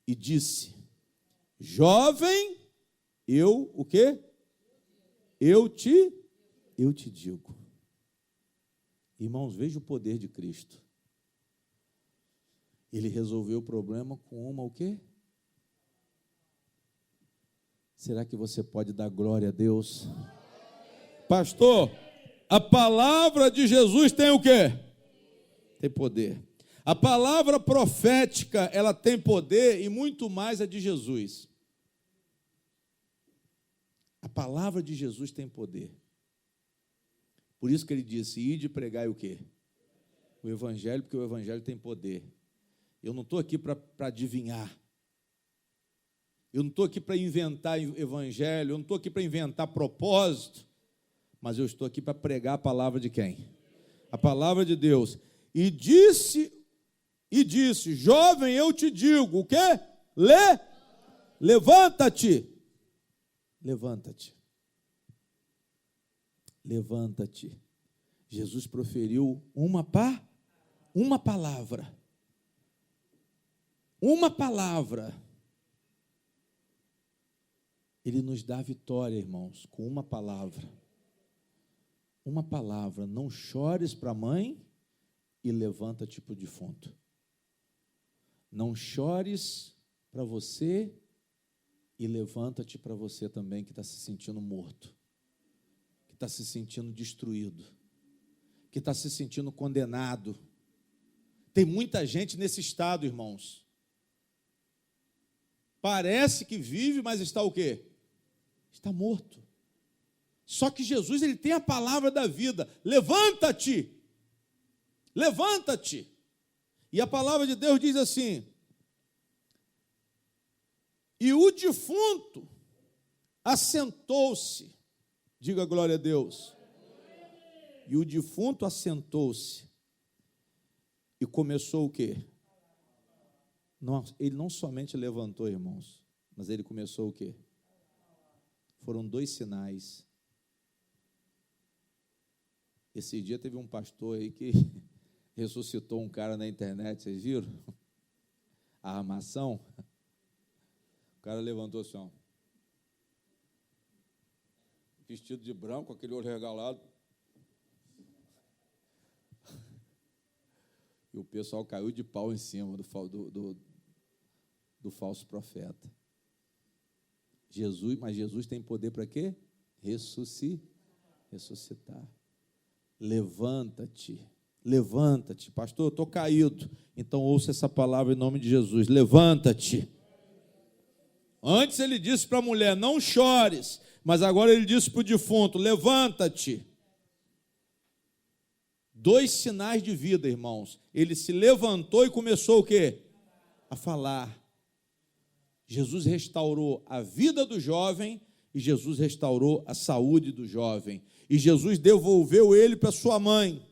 E disse: jovem, eu, o quê? Eu te digo. Irmãos, veja o poder de Cristo. Ele resolveu o problema com uma o quê? Será que você pode dar glória a Deus? Pastor, a palavra de Jesus tem o quê? Tem poder. A palavra profética, ela tem poder e muito mais a de Jesus. A palavra de Jesus tem poder. Por isso que ele disse: ide e pregai o quê? O evangelho, porque o evangelho tem poder. Eu não estou aqui para adivinhar. Eu não estou aqui para inventar evangelho, eu não estou aqui para inventar propósito, mas eu estou aqui para pregar a palavra de quem? A palavra de Deus. E disse, jovem, eu te digo, o quê? Levanta-te. Levanta-te. Levanta-te. Jesus proferiu uma palavra. Uma palavra. Ele nos dá vitória, irmãos, com uma palavra. Uma palavra. Não chores para a mãe e levanta-te para o defunto. Não chores para você e levanta-te para você também que está se sentindo morto, que está se sentindo destruído, que está se sentindo condenado. Tem muita gente nesse estado, irmãos. Parece que vive, mas está o quê? Está morto. Só que Jesus, ele tem a palavra da vida. Levanta-te. Levanta-te. E a palavra de Deus diz assim: e o defunto assentou-se. Diga glória a Deus. E o defunto assentou-se. E começou o quê? Ele não somente levantou, irmãos, mas ele começou o quê? Foram 2 sinais. Esse dia teve um pastor aí que ressuscitou um cara na internet, vocês viram? A armação. O cara levantou assim, ó, vestido de branco, aquele olho regalado. E o pessoal caiu de pau em cima do falso profeta. Mas Jesus tem poder para quê? Ressuscitar. Levanta-te. Levanta-te. Pastor, eu estou caído. Então ouça essa palavra em nome de Jesus. Levanta-te. Antes ele disse para a mulher: não chores. Mas agora ele disse para o defunto: levanta-te. 2 sinais de vida, irmãos. Ele se levantou e começou o quê? A falar. Jesus restaurou a vida do jovem e Jesus restaurou a saúde do jovem. E Jesus devolveu ele para sua mãe.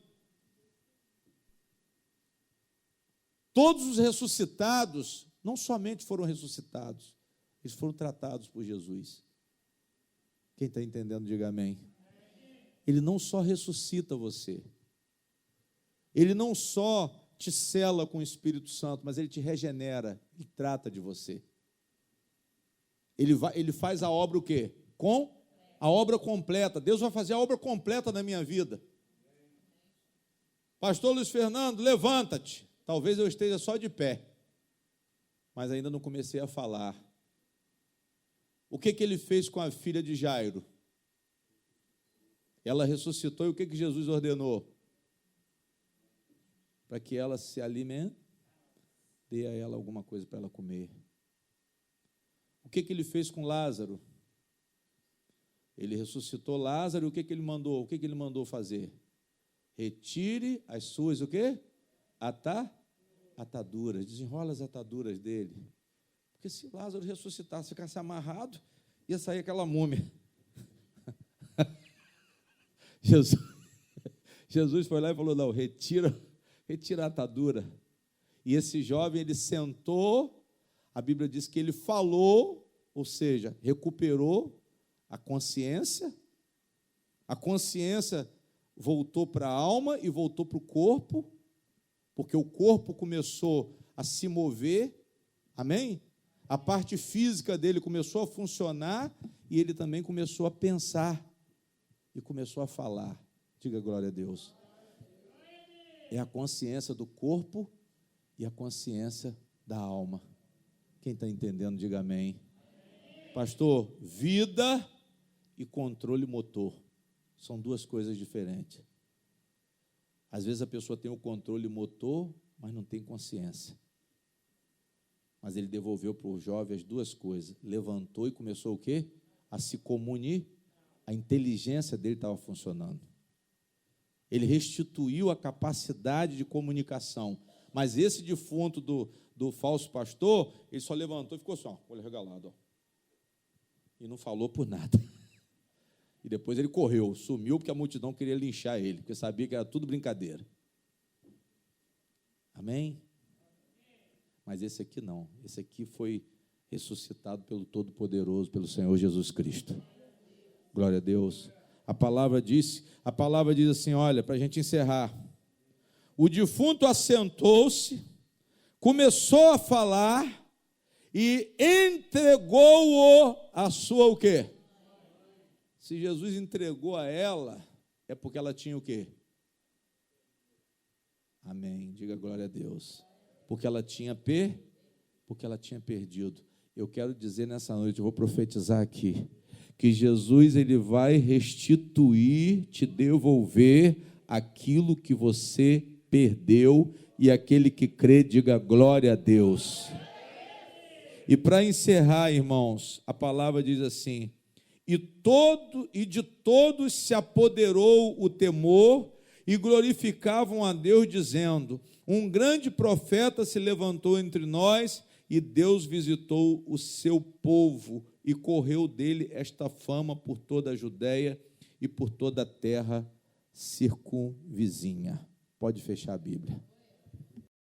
Todos os ressuscitados não somente foram ressuscitados, eles foram tratados por Jesus. Quem está entendendo, diga amém. Ele não só ressuscita você, ele não só te sela com o Espírito Santo, mas ele te regenera, ele trata de você. Ele faz a obra o quê? com a obra completa. Deus vai fazer a obra completa na minha vida. Pastor Luiz Fernando, levanta-te. Talvez eu esteja só de pé, mas ainda não comecei a falar. O que ele fez com a filha de Jairo? Ela ressuscitou e o que Jesus ordenou? Para que ela se alimente, dê a ela alguma coisa para ela comer. O que ele fez com Lázaro? Ele ressuscitou Lázaro e o que ele mandou? O que ele mandou fazer? Retire as suas, o quê? Ataduras, desenrola as ataduras dele. Porque se Lázaro ressuscitasse, ficasse amarrado, ia sair aquela múmia. Jesus foi lá e falou, não, retira a atadura. E esse jovem, ele sentou, a Bíblia diz que ele falou, ou seja, recuperou a consciência voltou para a alma e voltou para o corpo, porque o corpo começou a se mover, amém? A parte física dele começou a funcionar e ele também começou a pensar e começou a falar. Diga glória a Deus. É a consciência do corpo e a consciência da alma. Quem está entendendo, diga amém. Pastor, vida e controle motor são duas coisas diferentes. Às vezes a pessoa tem o controle motor, mas não tem consciência. Mas ele devolveu para o jovem as duas coisas. Levantou e começou o quê? A se comunicar. A inteligência dele estava funcionando. Ele restituiu a capacidade de comunicação. Mas esse defunto do falso pastor, ele só levantou e ficou só, olho regalado. Ó. E não falou por nada. E depois ele correu, sumiu, porque a multidão queria linchar ele, porque sabia que era tudo brincadeira. Amém? Mas esse aqui não. Esse aqui foi ressuscitado pelo Todo-Poderoso, pelo Senhor Jesus Cristo. Glória a Deus. A palavra diz assim, olha, para a gente encerrar. O defunto assentou-se, começou a falar e entregou-o a sua o quê? Se Jesus entregou a ela, é porque ela tinha o quê? Amém. Diga glória a Deus. Porque ela tinha perdido. Eu quero dizer nessa noite, eu vou profetizar aqui, que Jesus ele vai restituir, te devolver aquilo que você perdeu, e aquele que crê, diga glória a Deus. E para encerrar, irmãos, a palavra diz assim, e de todos se apoderou o temor, e glorificavam a Deus, dizendo, um grande profeta se levantou entre nós, e Deus visitou o seu povo, e correu dele esta fama por toda a Judéia e por toda a terra circunvizinha. Pode fechar a Bíblia.